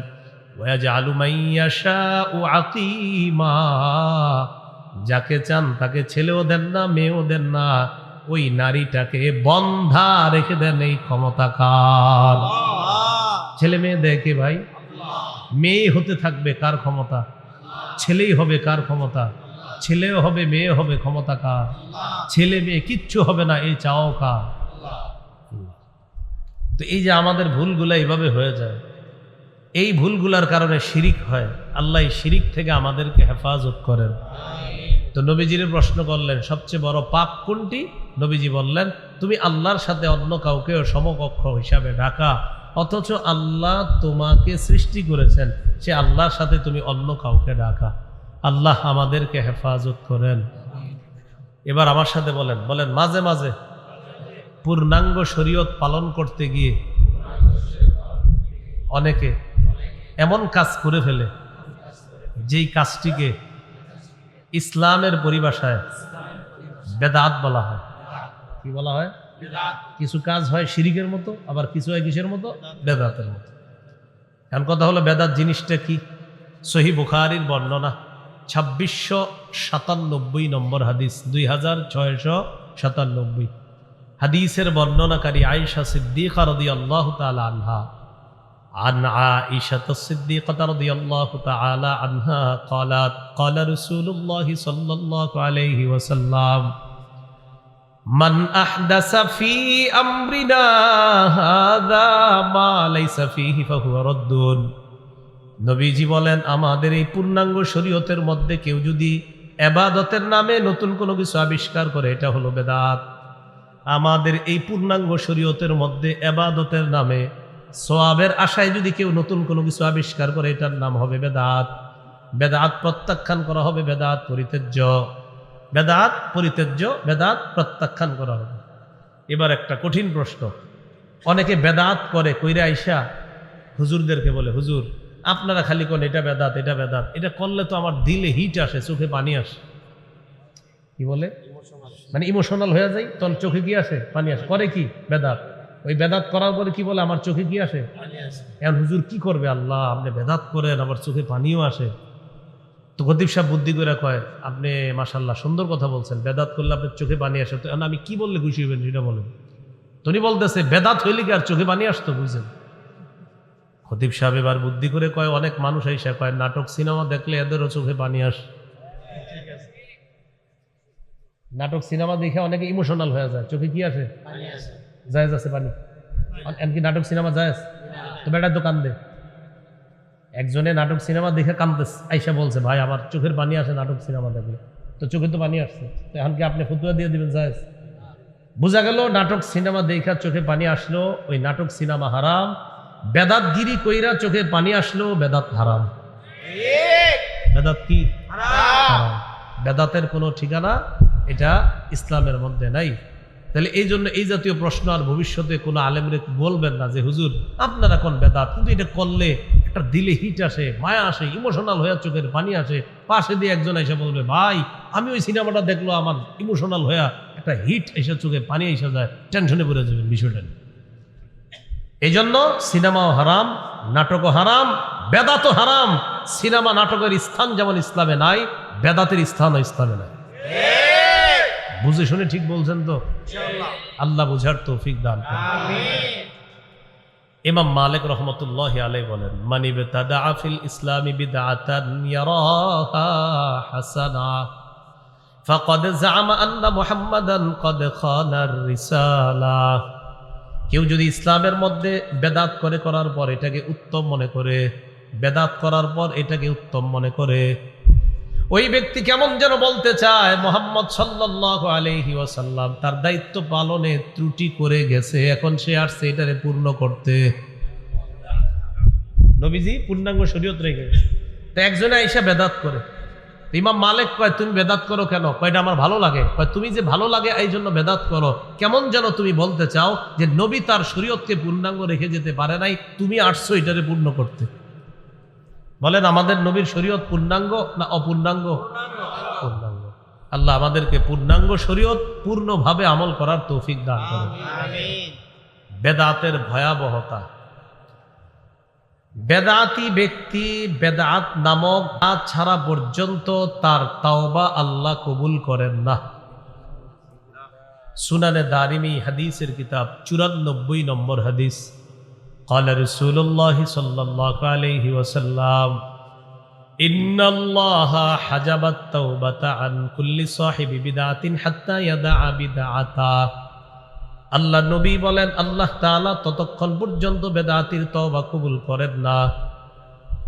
ওয়াজআলু মান ইয়াশাউ আকিমা যাকে চান তাকে ছেলেও দেন না মেয়েও দেন না ওই নারীটাকে বন্ধা রেখে দেন এই ক্ষমতা কার ছেলে মেয়ে দেখে ভাই মেয়ে হতে থাকবে কার ক্ষমতা ছেলেই হবে কার ক্ষমতা ছেলেও হবে মেয়ে হবে ক্ষমতা কার ছেলে মেয়ে কিচ্ছু হবে না এই চাও কার তো এই যে আমাদের ভুলগুলা এইভাবে হয়ে যায় এই ভুলগুলার কারণে শিরিক হয় আল্লাহ এই শিরিক থেকে আমাদেরকে হেফাজত করেন তো নবীজির প্রশ্ন করলেন সবচেয়ে বড় পাপ কোনটি নবীজি বললেন তুমি আল্লাহর সাথে অন্য কাউকে সমকক্ষ হিসাবে ডাকা অথচ আল্লাহ তোমাকে সৃষ্টি করেছেন সে আল্লাহর সাথে তুমি অন্য কাউকে ডাকা আল্লাহ আমাদেরকে হেফাজত করেন এবার আমার সাথে বলেন মাঝে মাঝে পূর্ণাঙ্গ শরীয়ত পালন করতে গিয়ে অনেকে এমন কাজ করে ফেলে যেই কাজটিকে ইসলামের পরিভাষায় বেদাত বলা হয় কি বলা হয় কিছু কাজ হয় শিরিকের মতো আবার কিছু হয় কিসের মতো বেদাতের মতো এখন কথা হলো বেদাত জিনিসটা কি সহিহ বুখারীর বর্ণনা 2697 নম্বর হাদিস 2697 হাদিসের বর্ণনাকারী আয়েশা সিদ্দিকা রাদিয়াল্লাহু তাআলা আনহা عن عائشة الصديقة رضي الله تعالى عنها قالت قال رسول الله صلى الله عليه وسلم من أحدث في أمرنا هذا ما ليس فيه فهو رد নবীজি বলেন আমাদের এই পূর্ণাঙ্গ শরীয়তের মধ্যে কেউ যদি ইবাদতের নামে নতুন কোনো কিছু আবিষ্কার করে এটা হলো বেদাত আমাদের এই পূর্ণাঙ্গ শরীয়তের মধ্যে ইবাদতের নামে সওয়াবের আশায় যদি কেউ নতুন কোনো কিছু আবিষ্কার করে এটার নাম হবে বেদাত বেদাত প্রত্যাখ্যান করা হবে বেদাত প্রত্যাখ্যান করা হবে এবার একটা কঠিন প্রশ্ন অনেকে বেদাত করে কইরা আইসা হুজুরদেরকে বলে হুজুর আপনারা খালি কোন এটা বেদাত এটা করলে তো আমার দিলে হিট আসে চোখে পানি আসে কি বলে মানে ইমোশনাল হয়ে যায় তখন চোখে কি আসে পানি আসে করে কি বেদাত ওই বেদাত করার পরে কি বলে আমার চোখে কি আসে এখন হুজুর কি করবে আল্লাহ আপনি বেদাত করেন আবার চোখে পানিও আসে তো খতিব সাহেব বুদ্ধি করে কয় আপনি মাশাআল্লাহ সুন্দর কথা বলছেন বেদাত করলে আপনার চোখে পানি আসে তো আমি কি বললে খুশি হবেন সেটা বলেন তুমি বলতেছে বেদাত হইলে কি আর চোখে পানি আসতো বুঝছেন খতিব সাহেব এবার বুদ্ধি করে কয় অনেক মানুষ আইসা কয় নাটক সিনেমা দেখলে এদেরও চোখে পানি আসে নাটক সিনেমা দেখে অনেকে ইমোশনাল হয়ে যায়, চোখে কি আসে? জায়েজ আছে পানি? এমনকি নাটক সিনেমা জায়েজ? তো বেটার দোকান দে। একজনে নাটক সিনেমা দেখে কাঁদতেছে, আইসা বলছে ভাই আমার চোখের পানি আসে নাটক সিনেমা দেখলে। তো চোখে তো পানি আসছে, তো এখন কি আপনি ফতুয়া দিয়ে দিবেন জায়েজ? বোঝা গেল নাটক সিনেমা দেখা চোখে পানি আসলো, ওই নাটক সিনেমা হারাম। বেদাতগিরি কইরা চোখে পানি আসলো, বেদাত হারাম। বেদাত কি? হারাম। বেদাতের কোনো ঠিকানা এটা ইসলামের মধ্যে নাই। তাহলে এই জন্য এই জাতীয় প্রশ্ন আর ভবিষ্যতে কোনো আলেমরে বলবেন না যে হুজুর আপনারা কোন বেদাত, কিন্তু এটা করলে একটা দিলে হিট আসে, মায়া আসে, ইমোশনাল হয়ে চোখের পানি আসে। পাশে দিয়ে একজন এসে বলবে ভাই আমি ওই সিনেমাটা দেখলো, আমার ইমোশনাল হয়ে একটা হিট এসে চোখে পানি এসে যায়, টেনশনে পড়ে যাবেন বিষয়টা। এই জন্য সিনেমাও হারাম, নাটকও হারাম, বেদাতও হারাম। সিনেমা নাটকের স্থান যেমন ইসলামে নাই, বেদাতের স্থানও ইসলামে নাই। বুঝে শুনে ঠিক বলছেন তো? আল্লাহ বুঝার তৌফিক দান করুন। ইমাম মালিক রহমতুল্লাহি আলাইহি বলেন মান ইবতাদা ফিল ইসলামি বিদআতান ইয়ারাহা হাসানা ফাকাদ জাআমা আন্না মুহাম্মাদান ক্বাদ খানার রিসালা। কেউ যদি ইসলামের মধ্যে বেদাত করার পর এটাকে উত্তম মনে করে, বেদাত করার পর এটাকে উত্তম মনে করে, ওই ব্যক্তি কেমন যেন বলতে চায় মুহাম্মদ সাল্লাল্লাহু আলাইহি ওয়াসাল্লাম তার দায়িত্ব পালনে ত্রুটি করে গেছে, এখন সে আসছে এটারে পূর্ণ করতে। নবীজি পূর্ণাঙ্গ শরীয়ত রেখে গেছে, তো একজনে আইসা বেদাত করে। ইমাম মালিক কয় তুমি বেদাত করো কেন? কয়টা আমার ভালো লাগে। কয় তুমি যে ভালো লাগে এই জন্য বেদাত করো, কেমন যেন তুমি বলতে চাও যে নবী তার শরীয়তকে পূর্ণাঙ্গ রেখে যেতে পারে নাই, তুমি আসছো এটারে পূর্ণ করতে। বলেন আমাদের নবীর শরীয়ত পূর্ণাঙ্গ না অপূর্ণাঙ্গ? পূর্ণাঙ্গ। আল্লাহ আমাদেরকে পূর্ণাঙ্গ শরীয়ত পূর্ণভাবে আমল করার তৌফিক দান করুন। আমিন। বেদাতের ভয়াবহতা। বেদাতি ব্যক্তি বেদাত নামক কাজ ছাড়া পর্যন্ত তার তাওবা আল্লাহ কবুল করেন না। সুনানে দারিমি হাদিসের কিতাব 94 নম্বর হাদিস। قال رسول الله صلى الله عليه وسلم إن الله حجب التوبة عن كل صاحب بدعة حتى يدع بدعته। আল্লাহ নবী বলেন আল্লাহ তাআলা ততক্ষণ পর্যন্ত বেদাতির তওবা কবুল করেন না,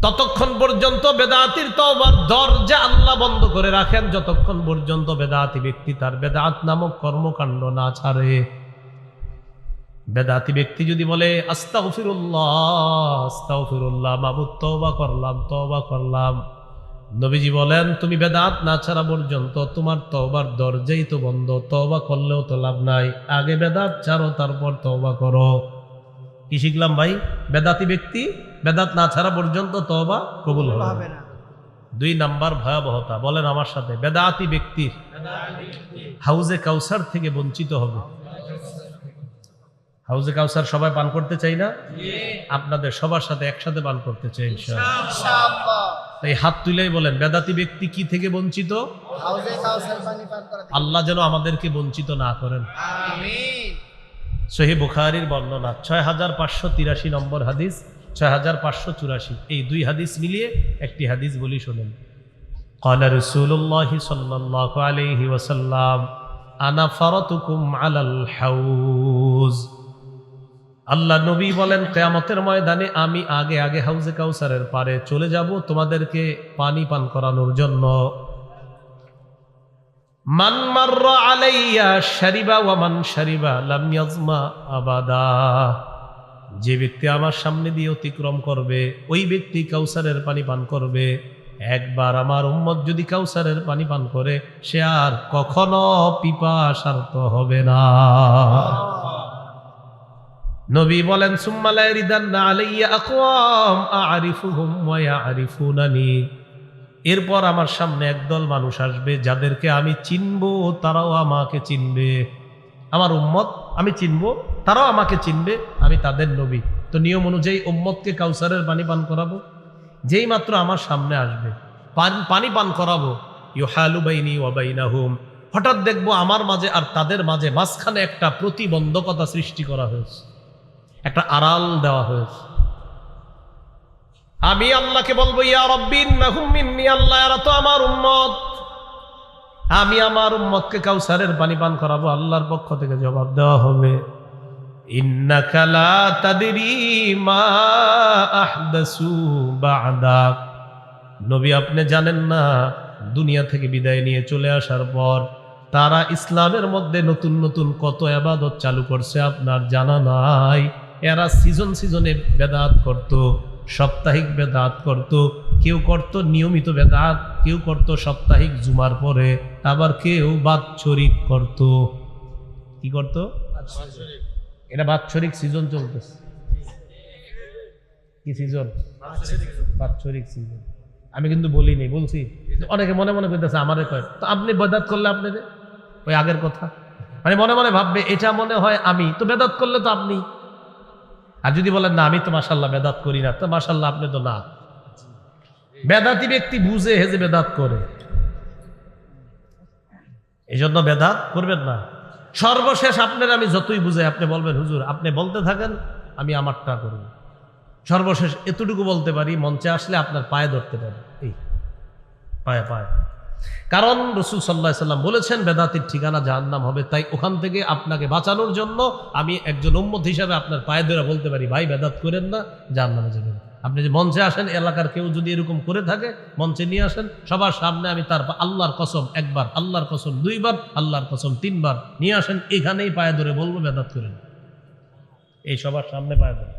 ততক্ষণ পর্যন্ত বেদাতির তওবার দরজা আল্লাহ বন্ধ করে রাখেন, যতক্ষণ পর্যন্ত বেদাতি ব্যক্তি তার বেদাত নামক কর্মকাণ্ড না ছাড়ে। বেদাতি ব্যক্তি যদি বলে আস্তাগফিরুল্লাহ আস্তাগফিরুল্লাহ, মাবুদ তওবা করলাম, নবীজি বলেন তুমি বেদাত না ছাড়া পর্যন্ত তোমার তওবার দরজাই তো বন্ধ, তওবা করলেও তো লাভ নাই, আগে বেদাত ছাড়ো তারপর তওবা করো। কি শিখলাম ভাই? বেদাতি ব্যক্তি বেদাত না ছাড়া পর্যন্ত তওবা কবুল হবে না। 2 নাম্বার ভয়াবহতা, বলেন আমার সাথে, বেদাতি ব্যক্তির হাউজে কাউসার থেকে বঞ্চিত হবে। হাউজে কাউসার সবাই পান করতে চাই না? আপনাদের সবার সাথে একসাথে পান করতে চাই ইনশাআল্লাহ। এই হাত তুলেই বলেন বেদাতি ব্যক্তি কি থেকে বঞ্চিত? হাউজে কাউসার পানি পান করা থেকে। আল্লাহ যেন আমাদেরকে বঞ্চিত না করেন, আমিন। সহিহ বুখারীর বর্ণনা 6583 নম্বর হাদিস, 6584, এই 2 হাদিস মিলিয়ে একটি হাদিস বলি শুনেন। قال رسول الله صلى الله عليه وسلم انا فرطكم على الحوض। আল্লাহ নবী বলেন কিয়ামতের ময়দানে আমি আগে আগে হাউজে কাউসারের পারে চলে যাব তোমাদেরকে পানি পান করানোর জন্য। মান মাররা আলাইয়া শারিবা ওয়া মান শারিবা লাম ইয়াজমা আবাদা। যে ব্যক্তি আমার সামনে দিয়ে অতিক্রম করবে ওই ব্যক্তি কাউসারের পানি পান করবে। একবার আমার উম্মত যদি কাউসারের পানি পান করে সে আর কখনো পিপাসার্ত হবে না। নবী বলেন সুম্মা লা ইয়ারিদান্না আলাইয়া আকওয়াম আ'রিফুহুম ওয়া ইয়া'রিফুনানি। এরপর আমার সামনে একদল মানুষ আসবে যাদেরকে আমি চিনব, তারাও আমাকে চিনবে। আমার উম্মত আমি চিনব, তারাও আমাকে চিনবে, আমি তাদের নবী। তো নিয়ম অনুযায়ী উম্মতকে কাউসারের পানি পান করাবো। যেই মাত্র আমার সামনে আসবে পানি পান করাবো, ইউহালু বাইনি ওয়া বাইনাহুম, হঠাৎ দেখবো আমার মাঝে আর তাদের মাঝে মাঝখানে একটা প্রতিবন্ধকতা সৃষ্টি করা হয়েছে, একটা আড়াল দেওয়া হয়েছে। আমি আল্লাহকে বলবো ইয়া রাব্বি ইন্নাহুম মিন্নি, আল্লাহ এরা তো আমার উম্মত, আমি আমার উম্মতকে কাউসারের পানি পান করাবো, আল্লাহর পক্ষ থেকে জবাব দেওয়া হবে, ইন্নাকা লা তাদরি মা আহদাসু বা'দাক। নবী আপনি জানেন না, দুনিয়া থেকে বিদায় নিয়ে চলে আসার পর তারা ইসলামের মধ্যে নতুন নতুন কত ইবাদত চালু করছে আপনার জানা নাই। এরা সিজনে বেদাত করত, সাপ্তাহিক বেদাত করত, কেউ করত নিয়মিত বেদাত, কেউ করত সাপ্তাহিক জুমার পরে, আবার কেউ বাৎসরিক করত। কি করত? এটা বাৎসরিক সিজন চলতেছে। কি সিজন? বাৎসরিক সিজন। আমি কিন্তু বলি নাই, বলছি। অনেকে মনে মনে করতেছে আমারে কয়, তো আপনি বেদাত করলে আপনি ওই আগের কথা, মানে মনে মনে ভাববে এটা মনে হয় আমি, তো বেদাত করলে তো আপনি। আর যদি বলেন না আমি তো মাশাআল্লাহ বেদাত করি না, তো মাশাআল্লাহ আপনি তো না। বেদাতি ব্যক্তি বুঝে হেজে বেদাত করে, এই জন্য বেদাত করবেন না। সর্বশেষ আপনার আমি যতই বুঝাই, আপনি বলবেন হুজুর আপনি বলতে থাকেন, আমি আমারটা করব। সর্বশেষ এতটুকু বলতে পারি, মঞ্চে আসলে আপনার পায়ে ধরতে পারি, এই পায়ে পায়ে। কারণ রাসূল সাল্লাল্লাহু আলাইহি ওয়াসাল্লাম বলেছেন বেদাতির ঠিকানা জাহান্নাম হবে। তাই ওখান থেকে আপনাকে বাঁচানোর জন্য আমি একজন উম্মত হিসাবে আপনার পায়ে ধরে বলতে পারি, ভাই বেদাত করেন না, জাহান্নামে যাবেন। আপনি যে মঞ্চে আসেন, এলাকার কেউ যদি এরকম করে থাকে মঞ্চে নিয়ে আসেন, সবার সামনে আমি তার আল্লাহর কসম একবার, আল্লাহর কসম দুইবার, আল্লাহর কসম তিনবার নিয়ে আসেন, এখানেই পায়ে ধরে বলবো বেদাত করেন, এই সবার সামনে পায়ে ধরে।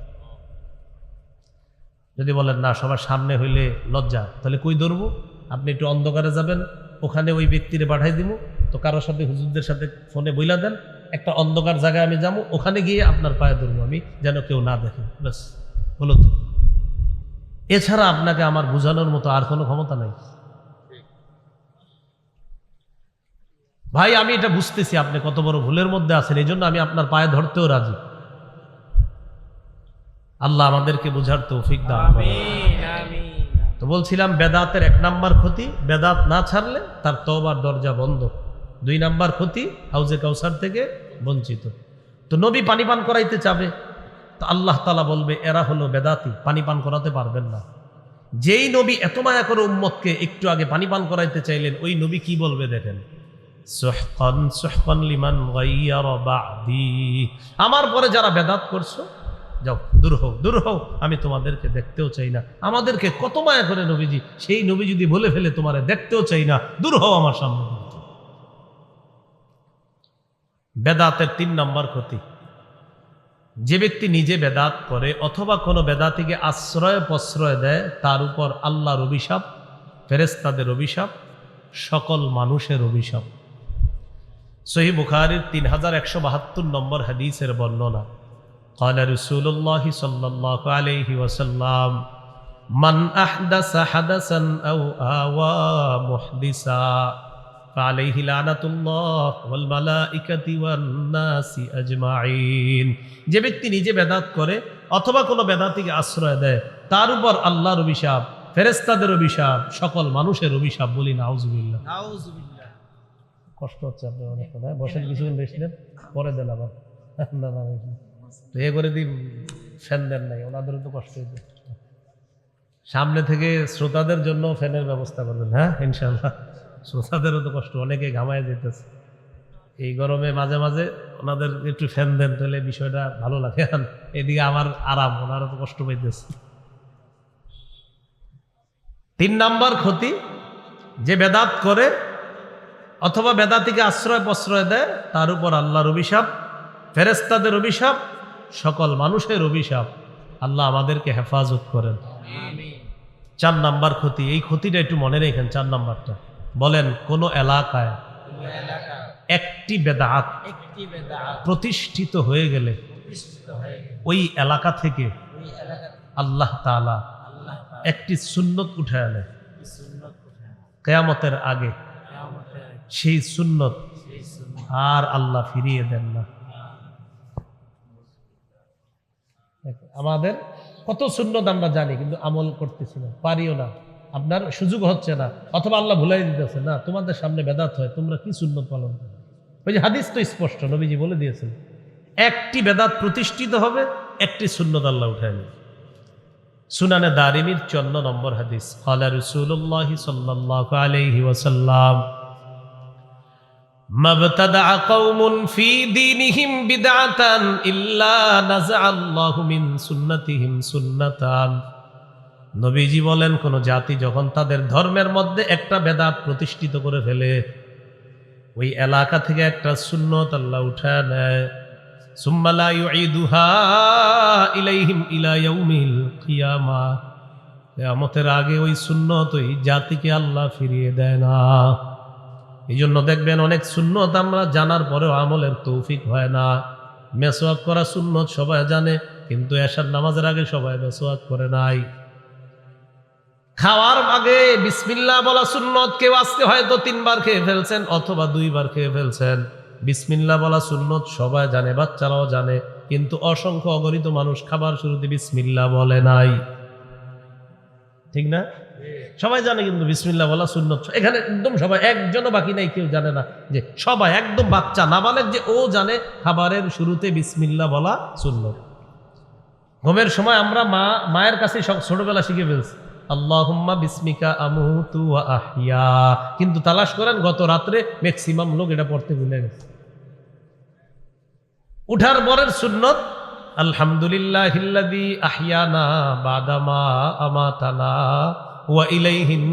যদি বলেন না সবার সামনে হইলে লজ্জা, তাহলে কই ধরবো? আপনি একটু অন্ধকারে যাবেন, ওখানে ওই ব্যক্তিরে পাঠাই দিব, তো কারোর সাথে হুজুরদের সাথে ফোনে বইলা দেন, একটা অন্ধকার জায়গায় আমি যাবো, ওখানে গিয়ে আপনার পায়ে ধরবো আমি, যেন কেউ না দেখে, ব্যাস হলো তো। এছাড়া আপনাকে আমার বোঝানোর মতো আর কোনো ক্ষমতা নাই। ভাই আমি এটা বুঝতেছি আপনি কত বড় ভুলের মধ্যে আছেন, এই জন্য আমি আপনার পায়ে ধরতেও রাজি। আল্লাহ আমাদেরকে বুঝার তৌফিক দান করেন। তো বলছিলাম বেদাতের 1 নাম্বার ক্ষতি, বেদাত না ছাড়লে তার তওবার দরজা বন্ধ। 2 নাম্বার ক্ষতি, হাউজে কাউসার থেকে বঞ্চিত। তো নবী পানি পান করাইতে চাবে, তো আল্লাহ তাআলা বলবে এরা হলো বেদাতি, পানি পান করাতে পারবেন না। যেই নবী এত মায়া করে উম্মতকে একটু আগে পানি পান করাইতে চাইলেন, ওই নবী কি বলবে দেখেন, সুহকান সুহকান লিমান গায়্যারা বা'দি, আমার পরে যারা বেদাত করছো যাও, দূর হও, দূর হও, আমি তোমাদেরকে দেখতেও চাই না। আমাদেরকে কত মায়া করে নবীজি, সেই নবী যদি বলে ফেলে তোমারে দেখতেও চাই না, দূর হও আমার সামনে। বেদাতের 3 নাম্বার ক্ষতি, যে ব্যক্তি নিজে বেদাত করে অথবা কোনো বেদাতিকে আশ্রয় প্রশ্রয় দেয়, তার উপর আল্লাহর অভিশাপ, ফেরেশতাদের অভিশাপ, সকল মানুষের অভিশাপ। সহিহ বুখারীর 3172 নম্বর হাদিসের বর্ণনা, قال رسول الله صلى الله عليه وسلم من أحدث حدثا أو آوى محدثا فعليه لعنة الله والملائكة والناس أجمعين। যে ব্যক্তি নিজে বেদাত করে অথবা কোনো বেদাতিকে আশ্রয় দেয়, তার উপর আল্লাহর অভিশাপ, ফেরেশতাদের অভিশাপ, সকল মানুষের অভিশাপ। বলি নাউজুবিল্লাহ। নাউজুবিল্লাহ। কষ্ট হচ্ছে আপনার অনেক, বসেন কিছুদিন রেস্ট নেন, পরে দেন আবার। না না এ করে দিন, ফ্যান দেন নাই, ওনাদেরও তো কষ্ট হইবে। সামনে থেকে শ্রোতাদের জন্য ফ্যানের ব্যবস্থা করবেন, হ্যাঁ ইনশাআল্লাহ। শ্রোতাদেরও তো কষ্ট, অনেকে ঘামায় যেতেছে এই গরমে, মাঝে মাঝে ওনাদের একটু ফ্যান দেন, তাহলে বিষয়টা ভালো লাগে। এদিকে আমার আরাম, ওনারা তো কষ্ট পাইতেছে। 3 নাম্বার ক্ষতি, যে বেদাত করে অথবা বেদাতিকে আশ্রয় প্রশ্রয় দেয়, তার উপর আল্লাহর অভিশাপ, ফেরেশতাদের অভিশাপ, সকল মানুষের অভিশাপ। আল্লাহ আমাদেরকে হেফাজত করেন। 4 নাম্বার ক্ষতি, এই ক্ষতিটা একটু মনে রেখেন। 4 নাম্বারটা বলেন, কোন এলাকায় একটি বেদাত প্রতিষ্ঠিত হয়ে গেলে ওই এলাকা থেকে আল্লাহ তাআলা একটি সুন্নত উঠায় আনে কিয়ামতের আগে, সেই সুন্নত আর আল্লাহ ফিরিয়ে দেন না। আমাদের কত সুন্নত আমরা জানি, কিন্তু আমল করতেছি না, পারিও না, আপনার সুযোগ হচ্ছে না, অথবা আল্লাহ ভুলাই দিতেছে না। তোমাদের সামনে বেদাত হয়, তোমরা কি সুন্নত পালন করো? ওই যে হাদিস তো স্পষ্ট, নবীজি বলে দিয়েছেন, একটি বেদাত প্রতিষ্ঠিত হবে, একটি সুন্নত আল্লাহ উঠায় নেবে। সুনানে দারিমির 54 নম্বর হাদিস, ক্বালা রাসূলুল্লাহ সাল্লাল্লাহু আলাইহি ওয়াসাল্লাম মাবতাদা কওমুন ফি দীনিহিম বিদআতান ইল্লা নাযাআল্লাহু মিন সুন্নাতিহিম সুন্নাতান। নবীজি বলেন, কোন জাতি যখন তাদের ধর্মের মধ্যে একটা বেদাত প্রতিষ্ঠিত করে ফেলে, ওই এলাকা থেকে একটা সুন্নত আল্লাহ উঠায় নেয়। সুম্মা লা ইউঈদুহা ইলাইহিম ইলা ইয়াউমিল কিয়ামা। কিয়ামতের আগে ওই সুন্নত ওই জাতিকে আল্লাহ ফিরিয়ে দেয় না। এই জন্য দেখবেন অনেক সুন্নত আমরা জানার পরেও আমলের তৌফিক হয় না। মেসওয়াক করা সুন্নত সবাই জানে, কিন্তু এশার নামাজের আগে সবাই মেসওয়াক করে নাই। খাওয়ার আগে বিসমিল্লাহ বলা সুন্নত, কেউ আজকে হয়তো 3 বার খেয়ে ফেলছেন অথবা 2 বার খেয়ে ফেলছেন। বিসমিল্লাহ বলা সুন্নত সবাই জানে, বাচ্চারাও জানে, কিন্তু অসংখ্য অগণিত মানুষ খাবার শুরুতে বিসমিল্লাহ বলে নাই। ঠিক না? সবাই জানে কিন্তু বিসমিল্লাহ বলা সুন্নত। এখানে একদম সবাই, একজনও বাকি নাই কেউ জানে না যে সবাই একদম বাচ্চা নাবালেগ যে ও জানে খাবারের শুরুতে বিসমিল্লাহ বলা সুন্নত। ঘুমের সময় আমরা মায়ের কাছে ছোটবেলা শিখে ফেলছি, আল্লাহুম্মা বিসমিকা আমুতু ওয়া আহইয়া, কিন্তু তালাশ করেন গত রাত্রে ম্যাক্সিমাম লোক এটা পড়তে ভুলে গেছে। উঠার পরের সুন্নত আলহামদুলিল্লাহিল্লাযী আহইয়ানা বাদামা আমাতানা ওয়া ইলাইহিন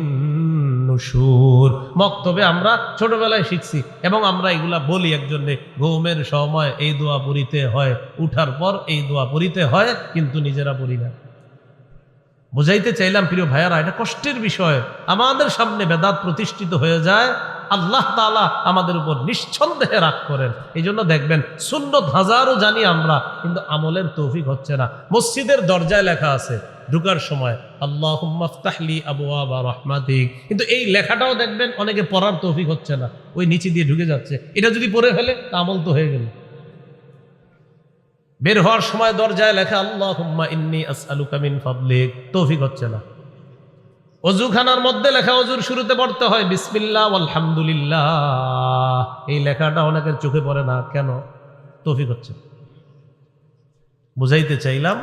নুশুর। মক্তবে আমরা ছোটবেলায় শিখছি এবং আমরা এগুলা বলি একজনে, ঘুমের সময় এই দোয়া পড়িতে হয়, উঠার পর এই দোয়া পড়িতে হয়, কিন্তু নিজেরা পড়ি না। বুঝাইতে চাইলাম প্রিয় ভাইয়ারা, এটা কষ্টের বিষয়। আমাদের সামনে বেদাত প্রতিষ্ঠিত হয়ে যায়, আল্লাহ তাআলা আমাদের উপর নিঃসন্দেহে রাগ করেন। এই জন্য দেখবেন সুন্নত হাজারও জানি আমরা, কিন্তু আমলের তৌফিক হচ্ছে না। মসজিদের দরজায় লেখা আছে ঢুকার সময় আল্লাহুম্মা ইফতাহলি আবওয়াবা রাহমাতিক, কিন্তু এই লেখাটাও দেখবেন অনেকে পড়ার তৌফিক হচ্ছে না, ওই নিচে দিয়ে ঢুকে যাচ্ছে। এটা যদি পড়ে ফেলে তা আমল তো হয়ে গেল। বের হওয়ার সময় দরজায় লেখা আল্লাহুম্মা ইন্নী আসআলুকা মিন ফাদলিক, তৌফিক হচ্ছে না। অজুখানার মধ্যে লেখা অজুর শুরুতে পড়তে হয় বিসমিল্লাহ আলহামদুলিল্লাহ, এই লেখাটা অনেকের চোখে পড়ে না, কেন? তৌফিক হচ্ছে। বুঝাইতে চাইলাম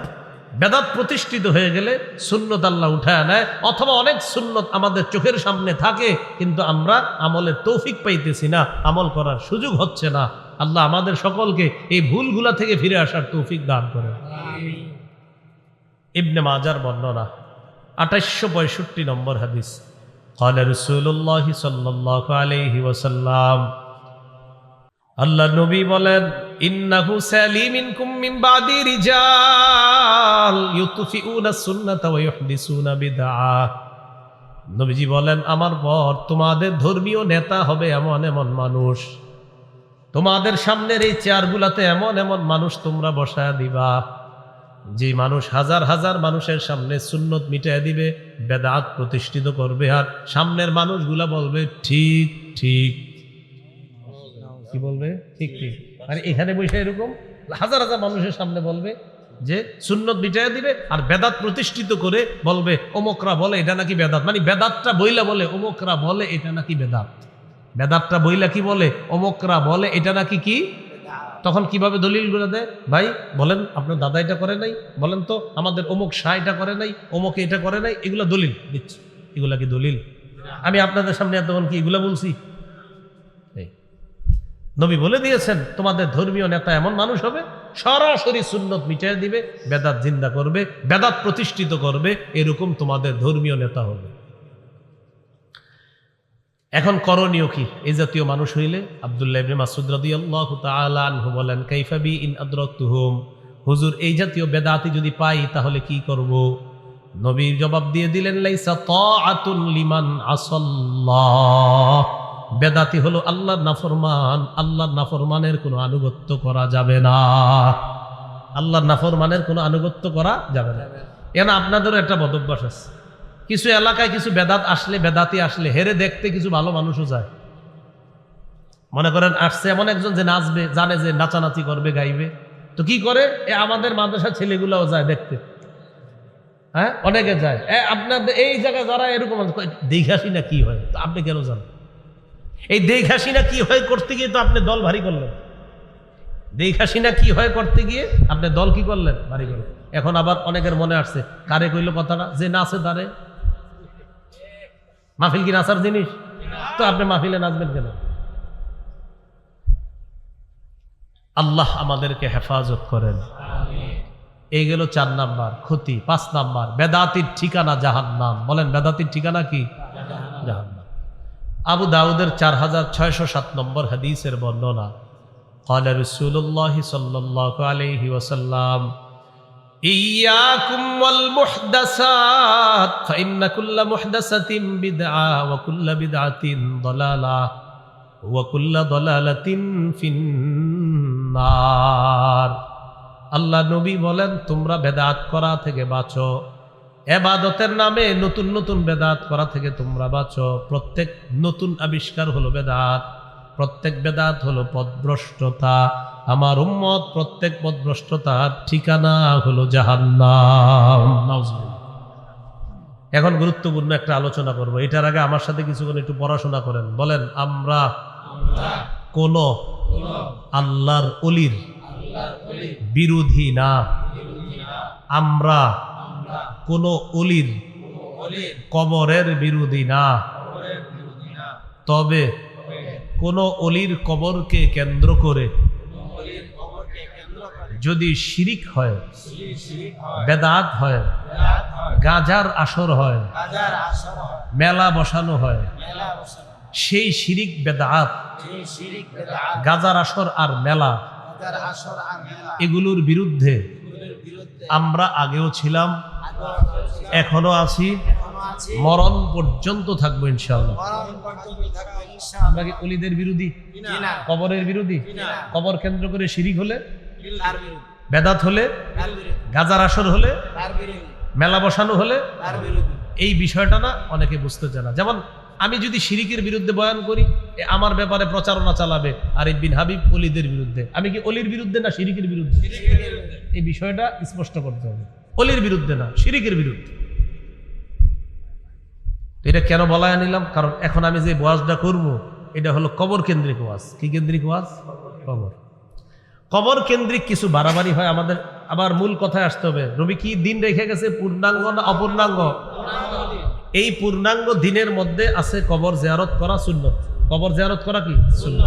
বেদাত প্রতিষ্ঠিত হয়ে গেলে সুন্নত আল্লাহ উঠায় নেয়, অথবা অনেক সুন্নত আমাদের চোখের সামনে থাকে কিন্তু আমরা আমলের তৌফিক পাইতেছি না, আমল করার সুযোগ হচ্ছে না। আল্লাহ আমাদের সকলকে এই ভুলগুলা থেকে ফিরে আসার তৌফিক দান করে। ইবনে মাজার বর্ণনা 2865 নম্বর হাদিস, قال رسول الله صلى الله عليه وسلم, আল্লাহ নবী বলেন, ইন্নাহু সালিমিনকুম মিন বাদি রিজাল ইউতফিউনা সুন্নাতা ওয়া ইউহদিসুনা বিদআ। নবীজি বলেন, আমার পর তোমাদের ধর্মীয় নেতা হবে এমন এমন মানুষ, তোমাদের সামনের এই চেয়ারগুলাতে এমন এমন মানুষ তোমরা বসায়া দিবা, যে মানুষ হাজার হাজার মানুষের সামনে সুন্নত মিটায় দিবে, বেদাত প্রতিষ্ঠিত করবে, আর সামনের মানুষগুলা বলবে ঠিক ঠিক। কি বলবে? ঠিক ঠিক। আর এখানে বসে এরকম হাজার হাজার মানুষের সামনে বলবে যে সুন্নত মিটায় দিবে, আর বেদাত প্রতিষ্ঠিত করে বলবে অমুকরা বলে এটা নাকি বেদাত, মানে বেদাতটা বইলা বলে অমুকরা বলে এটা নাকি বেদাত, বেদাতটা বইলা কি বলে অমুকরা বলে এটা নাকি কি। তখন কিভাবে দলিলগুলো দেয়? ভাই বলেন আপনার দাদা এটা করে নাই, বলেন তো আমাদের অমুক শাহ এটা করে নাই, অমুকে এটা করে নাই, এগুলো দলিল দিচ্ছে। এগুলা কি দলিল? আমি আপনাদের সামনে এতক্ষণ কি এগুলা বলছি? নবী বলে দিয়েছেন তোমাদের ধর্মীয় নেতা এমন মানুষ হবে সরাসরি সুন্নত মিটিয়ে দিবে, বেদাত জিন্দা করবে, বেদাত প্রতিষ্ঠিত করবে, এরকম তোমাদের ধর্মীয় নেতা হবে। এখন করণীয় কি এই জাতীয় মানুষ হইলে? আব্দুল্লাহ ইবনে মাসউদ রাদিয়াল্লাহু তাআলা আনহু বলেন, কাইফা বি ইন আদরাকতুহুম, হুজুর এই জাতীয় বেদাতি যদি পাই তাহলে কি করব? নবী জবাব দিয়ে দিলেন, লাইসা তাআতুন লিমান আসাল্লাহ, বেদাতি হলো আল্লাহর নাফরমান, আল্লাহর নাফরমানের কোনো আনুগত্য করা যাবে না, আল্লাহর নাফরমানের কোনো আনুগত্য করা যাবে না। এনা আপনাদেরও একটা বদভ্যাস আছে, কিছু এলাকায় কিছু বেদাত আসলে, বেদাতি আসলে হেরে দেখতে কিছু ভালো মানুষও যায়। মনে করেন আসছে এমন একজন যে নাচবে, জানে যে নাচানাচি করবে, গাইবে, তো কি করে আমাদের মাদ্রাসার ছেলেগুলাও যায় দেখতে। হ্যাঁ, অনেকে যায়। আপনাদের এই জায়গায় যারা এরকম দেখাসি না কি হয়, তো আপনি কেন যান? এই দেখাসি না কি হয় করতে গিয়ে তো আপনি দল ভারী করলেন, দেখাসি না কি হয় করতে গিয়ে আপনি দল কি করলেন? ভারী করলেন। এখন আবার অনেকের মনে আসছে, কারে কইল কথাটা, যে নাচে তারে। মাহফিল কি নাচার জিনিস? তো আপনি মাহফিলে নাচবেন কেন? আল্লাহ আমাদেরকে হেফাজত করেন। এই গেল 4 নাম্বার ক্ষতি। 5 নাম্বার বেদাতির ঠিকানা জাহান্নাম। বলেন বেদাতির ঠিকানা কি? জাহান্নাম। আবু দাউদের 4607 নম্বর হাদিসের বর্ণনা। قال رسول الله صلى الله عليه وسلم إياكم والمحدثات فإن كل محدثة بدعة وكل بدعة ضلالة وكل ضلالة في النار। আল্লাহ নবী বলেন তোমরা বেদাত করা থেকে বাঁচো, ইবাদতের নামে নতুন নতুন বেদাত করা থেকে তোমরা বাঁচো। প্রত্যেক নতুন আবিষ্কার হলো বেদাত, প্রত্যেক বেদাত হলো পথভ্রষ্টতা। আমার উম্মত প্রত্যেক পথভ্রষ্টতার ঠিকানা হলো জাহান্নাম। এখন গুরুত্বপূর্ণ একটা আলোচনা করব। এটার আগে আমার সাথে কিছুক্ষণ একটু পড়াশোনা করেন। বলেন আমরা কোন আল্লাহর ওলির বিরোধী না। আমরা কোন ওলির কবরের বিরোধী না। তবে কোন ওলির কবরকে কেন্দ্র করে যদি শিরিক হয়, বেদাত হয়, গাজার আসর হয়, মেলা বসানো হয়, সেই শিরিক বেদাত, গাজার আসর আর মেলা, এগুলোর বিরুদ্ধে আমরা আগেও ছিলাম, এখনো আছি, মরণ পর্যন্ত থাকবো ইনশাআল্লাহ। আমরা কি ওলিদের বিরোধী? কবরের বিরোধী? কবর কেন্দ্র করে শিরিক হলে, বেদাত হলে, গাজার আসর হলে, মেলা বসানো হলে, এই বিষয়টা না অনেকে বুঝতে চায় না। যেমন আমি যদি শিরিকের বিরুদ্ধে বয়ান করি, আমার ব্যাপারে প্রচারণা চালাবে আরিফ বিন হাবিব ওলিদের বিরুদ্ধে। আমি কি ওলির বিরুদ্ধে না শিরিকের বিরুদ্ধে? এই বিষয়টা স্পষ্ট করতে হবে। ওলির বিরুদ্ধে না, শিরিকের বিরুদ্ধে। এটা কেন বলা নিলাম? কারণ এখন আমি যে ওয়াজটা করবো এটা হলো কবর কেন্দ্রিক ওয়াজ। কি কেন্দ্রিক ওয়াজ? কবর। কবর কেন্দ্রিক কিছু বাড়াবাড়ি হয় আমাদের। আবার মূল কথায় আসতে হবে। নবী কি দিন রেখে গেছে, পূর্ণাঙ্গ না অপূর্ণাঙ্গ? এই পূর্ণাঙ্গ দিনের মধ্যে আছে কবর জিয়ারত করা সুন্নত। কবর জিয়ারত করা কি সুন্নত।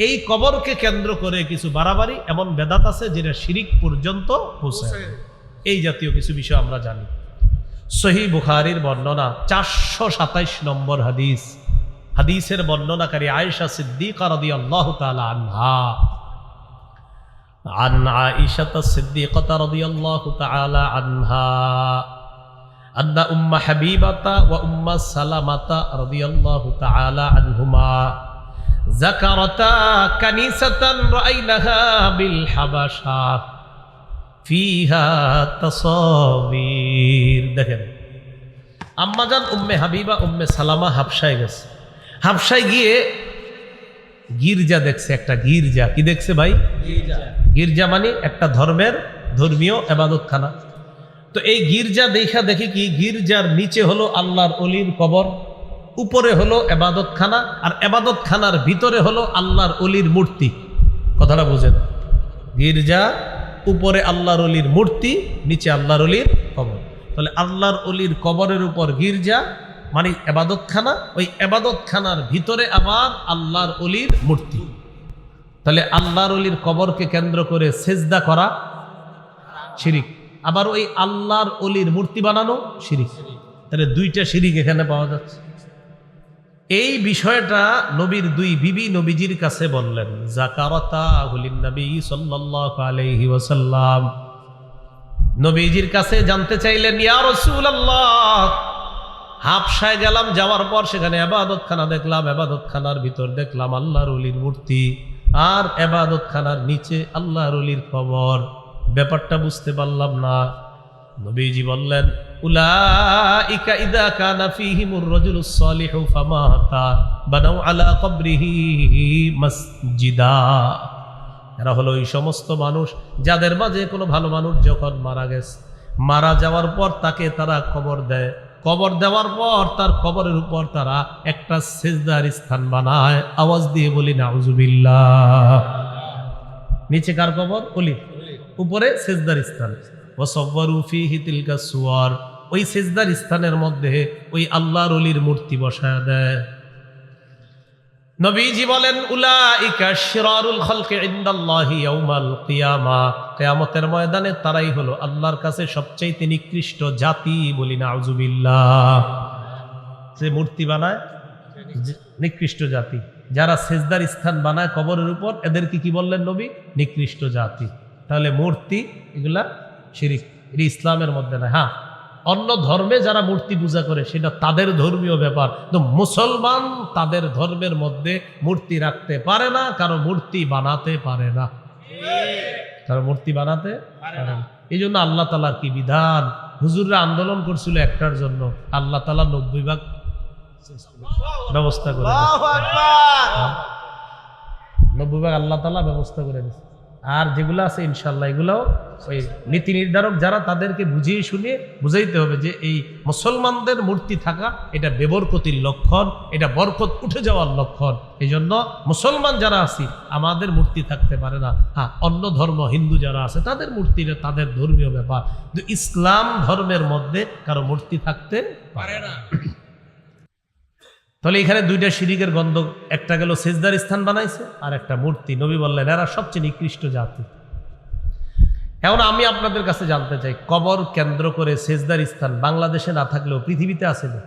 এই কবরকে কেন্দ্র করে কিছু বাড়াবাড়ি এমন বেদাত আছে যেটা শিরিক পর্যন্ত পৌঁছায়। এই জাতীয় কিছু বিষয় আমরা জানি। সহিহ বুখারীর বর্ণনা 427 নম্বর হাদিস। হাদিসের বর্ণনাকারী আয়েশা সিদ্দিকা রাদিয়াল্লাহু তাআলা আনহা। عن عائشة الصديقة رضي الله تعالى عنها أن أم حبيبة وأم سلمة رضي الله تعالى عنهما ذكرتا كنيسة رأيناها بالحبشة فيها تصاوير। দেখেন আম্মাজান উম্মে হাবিবা উম্মে সালামা হাবশায় গেছে। হাবশায় গিয়ে গির্জা দেখছে। একটা গির্জা। কি দেখছে ভাই? গির্জা মানে একটা ধর্মীয় ইবাদতখানা। তো এই গির্জা দেখা দেখি কি, গির্জার নিচে হলো আল্লাহর ওলির কবর, উপরে হলো ইবাদতখানা, আর ইবাদতখানার ভিতরে হলো আল্লাহর ওলির মূর্তি। কথাটা বুঝেন? গির্জা, উপরে আল্লাহর ওলির মূর্তি, নিচে আল্লাহর ওলির কবর। তাহলে আল্লাহর ওলির কবরের উপর গির্জা মানে ইবাদতখানা, ওই ইবাদতখানার ভিতরে আবার আল্লাহর ওলির মূর্তি। তাহলে আল্লাহর ওলির কবরকে কেন্দ্র করে সেজদা করা শিরিক, আবার ওই আল্লাহর ওলির মূর্তি বানানো শিরিক। তাহলে দুইটা শিরিক এখানে পাওয়া যাচ্ছে। এই বিষয়টা নবীর দুই বিবি নবীজির কাছে বললেন। যাকারাতা হুলিন নবী সাল্লাল্লাহু আলাইহি ওয়াসাল্লাম নবীজির কাছে জানতে চাইলেন, ইয়া রাসূলুল্লাহ, হাবশায় গেলাম, যাওয়ার পর সেখানে ইবাদতখানা দেখলাম, ইবাদতখানার ভিতর দেখলাম আল্লাহর ওলির মূর্তি, আর ইবাদতখানার নিচে আল্লাহর ওলির কবর। ব্যাপারটা বুঝতে পারলাম না। নবীজি বললেন, উলাইকা ইযা কানা ফীহিমুর রাজুলুস সালিহু ফামাতা বানাউ আলা কবরিহি মসজিদা। এরা হলো এই সমস্ত মানুষ যাদের মাঝে কোনো ভালো মানুষ যখন মারা গেছে, মারা যাওয়ার পর তাকে তারা কবর দেয়। কবর দেওয়ার পর তার কবরের উপর তারা একটা সেজদার স্থান বানায়। আওয়াজ দিয়ে বলি নাউজুবিল্লাহ। নিচে কার কবর? ওলির। উপরে সেজদার স্থান। ওয়াসাওয়ারু ফীহি তিলকা সুওয়ার। ওই সেজদার স্থানের মধ্যে ওই আল্লাহর ওলির মূর্তি বসায় দেয়। নবীজি বলেন উলাইকা শিরারুল খালকি ইনদাল্লাহি ইয়াউমাল কিয়ামা, কিয়ামতের ময়দানে তারাই হলো আল্লাহর কাছে সবচেয়ে নিকৃষ্ট জাতি। বলি নাউজুবিল্লাহ। যে মূর্তি বানায় নিকৃষ্ট জাতি, যারা সেজদার স্থান বানায় কবরের উপর, এদেরকে কি বললেন নবী? নিকৃষ্ট জাতি। তাহলে মূর্তি এগুলা শিরিক, এটা ইসলামের মধ্যে না। হ্যাঁ, অন্য ধর্মে যারা মূর্তি পূজা করে সেটা তাদের ধর্মীয় ব্যাপার, তো মুসলমান তাদের ধর্মের মধ্যে মূর্তি রাখতে পারে না, কারো মূর্তি বানাতে পারে না, কারো মূর্তি বানাতে পারে না। এই জন্য আল্লাহ তাআলার কি বিধান, হুজুররা আন্দোলন করছিল একটার জন্য, আল্লাহ তাআলা 90 ভাগ ব্যবস্থা করে, 90 ভাগ আল্লাহ তাআলা ব্যবস্থা করে দিয়েছে। আর যেগুলো আছে ইনশাল্লাহ এগুলাও ওই নীতি নির্ধারক যারা, তাদেরকে বুঝিয়ে শুনিয়ে বুঝাইতে হবে যে এই মুসলমানদের মূর্তি থাকা এটা বেবরকতির লক্ষণ, এটা বরকত উঠে যাওয়ার লক্ষণ। এই জন্য মুসলমান যারা আছি আমাদের মূর্তি থাকতে পারে না। হ্যাঁ, অন্য ধর্ম হিন্দু যারা আছে তাদের মূর্তিটা তাদের ধর্মীয় ব্যাপার, কিন্তু ইসলাম ধর্মের মধ্যে কারো মূর্তি থাকতে পারে না। তাহলে এখানে দুইটা শিরিকের গন্ধ, একটা গেল সেজদার স্থান বানাইছে, আর একটা মূর্তি। নবী বললেন এরা সবচেয়ে নিকৃষ্ট জাতি। এখন আমি আপনাদের কাছে জানতে চাই, কবর কেন্দ্র করে সেজদার স্থান বাংলাদেশে না থাকলেও পৃথিবীতে আছে না?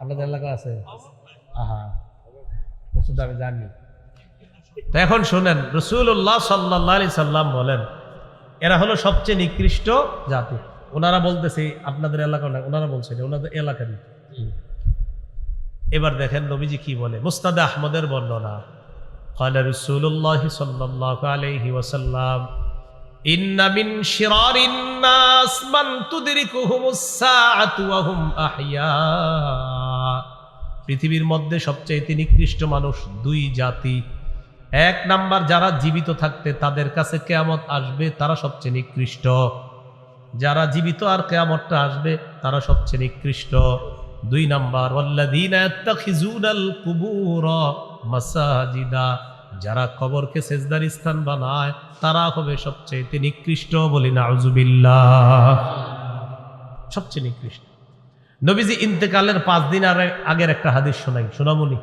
আপনাদের এলাকা আছে? আমি জানি। তো এখন শোনেন, রাসূলুল্লাহ সাল্লাল্লাহু আলাইহি সাল্লাম বলেন এরা হলো সবচেয়ে নিকৃষ্ট জাতি। ওনারা বলতেছে আপনাদের এলাকা না, ওনারা বলছে ওনাদের এলাকারই। এবার দেখেন নবীজি কি বলে, মুসনাদে আহমদের বর্ণনা। قال رسول الله صلى الله عليه وسلم إن من شرار الناس من تدركهم الساعة وهم أحياء। পৃথিবীর মধ্যে সবচেয়ে নিকৃষ্ট মানুষ দুই জাতি। এক নাম্বার, যারা জীবিত থাকতে তাদের কাছে কিয়ামত আসবে তারা সবচেয়ে নিকৃষ্ট। যারা জীবিত আর কিয়ামতটা আসবে তারা সবচেয়ে নিকৃষ্ট। দুই নাম্বার, ওয়াল্লাযীনা ইয়াত্তাখিযুনাল কুবুরা মাসাজিদা, যারা কবরকে সেজদার স্থান বানায় তারা হবে সবচেয়ে নিকৃষ্ট। বলি নাউজুবিল্লাহ, সবচেয়ে নিকৃষ্ট। নবীজি ইন্তেকালের 5 দিন আগের একটা হাদিস শোনাই, শোনামুনি।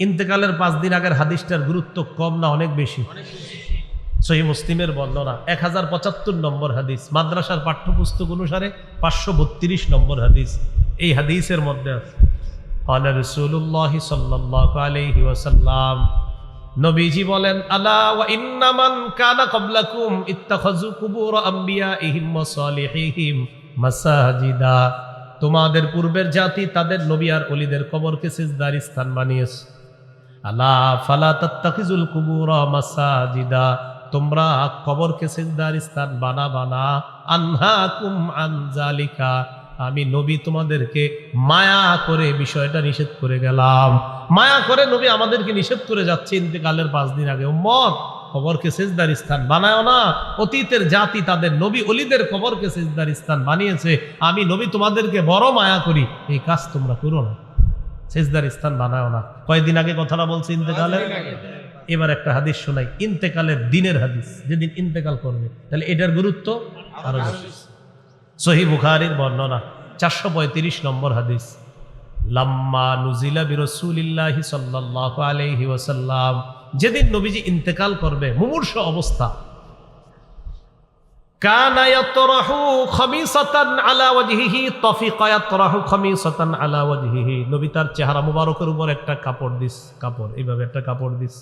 ইন্তেকালের 5 দিন আগের হাদিসটার গুরুত্ব কম না অনেক বেশি? সহিহ মুসলিমের বর্ণনা 1075 নম্বর হাদিস, মাদ্রাসার পাঠ্যপুস্তক অনুসারে 532 নম্বর হাদিস। এই হাদিসের মধ্যে আছে قال رسول الله صلى الله عليه وسلم, নবীজি বলেন আলা ওয়া ইন্না মান কানা ক্বাবলাকুম ইত্তাখাযু কুবুর আমবিয়াইহিম ওয়া সালিহিহিম মাসাজিদা, তোমাদের পূর্বের জাতি তাদের নবী আর ওলিদের কবরকে সিজদার স্থান বানিয়েছে। আলা ফালা তাত্তাখিজুল কুবুর মাসাজিদা, তোমরা কবরকে সিজদার স্থান বানাবা না। আনহাকুম আন যালিকা, আমি নবী তোমাদেরকে মায়া করে বিষয়টা নিষেধ করে গেলাম। মায়া করে নবী আমাদেরকে নিষেধ করে যাচ্ছে ইন্তেকালের 5 দিন আগে, উম্মত কবরকে সিজদার স্থান বানায় না। অতীতের জাতি তাদের নবী ওলিদের কবরকে সিজদার স্থান বানিয়েছে, আমি নবী তোমাদেরকে বড় মায়া করি, এই কাজ তোমরা করো না, সিজদার স্থান বানায় না। কয়দিন আগে কথাটা বলছে ইন্তেকালের। এবার একটা হাদিস শোনাই, ইন্তেকালের দিনের হাদিস, যেদিন ইন্তেকাল করবে, তাহলে এটার গুরুত্ব আরো বেশি। সহিহ বুখারীর বর্ণনা 435 নম্বর হাদিস, লাম্মা নুজিলা বিরাসূলিল্লাহি সাল্লাল্লাহু আলাইহি ওয়াসাল্লাম, যেদিন নবীজি ইন্তেকাল করবে মুমূর্ষু অবস্থা, কানা ইয়াতরাহু খামিসাতান আলা ওয়াজহিহি, তাফিকা ইয়াতরাহু খামিসাতান আলা ওয়াজহিহি, নবী তার চেহারা মুবারকের উপর একটা কাপড় দিস, কাপড় এইভাবে একটা কাপড় দিস।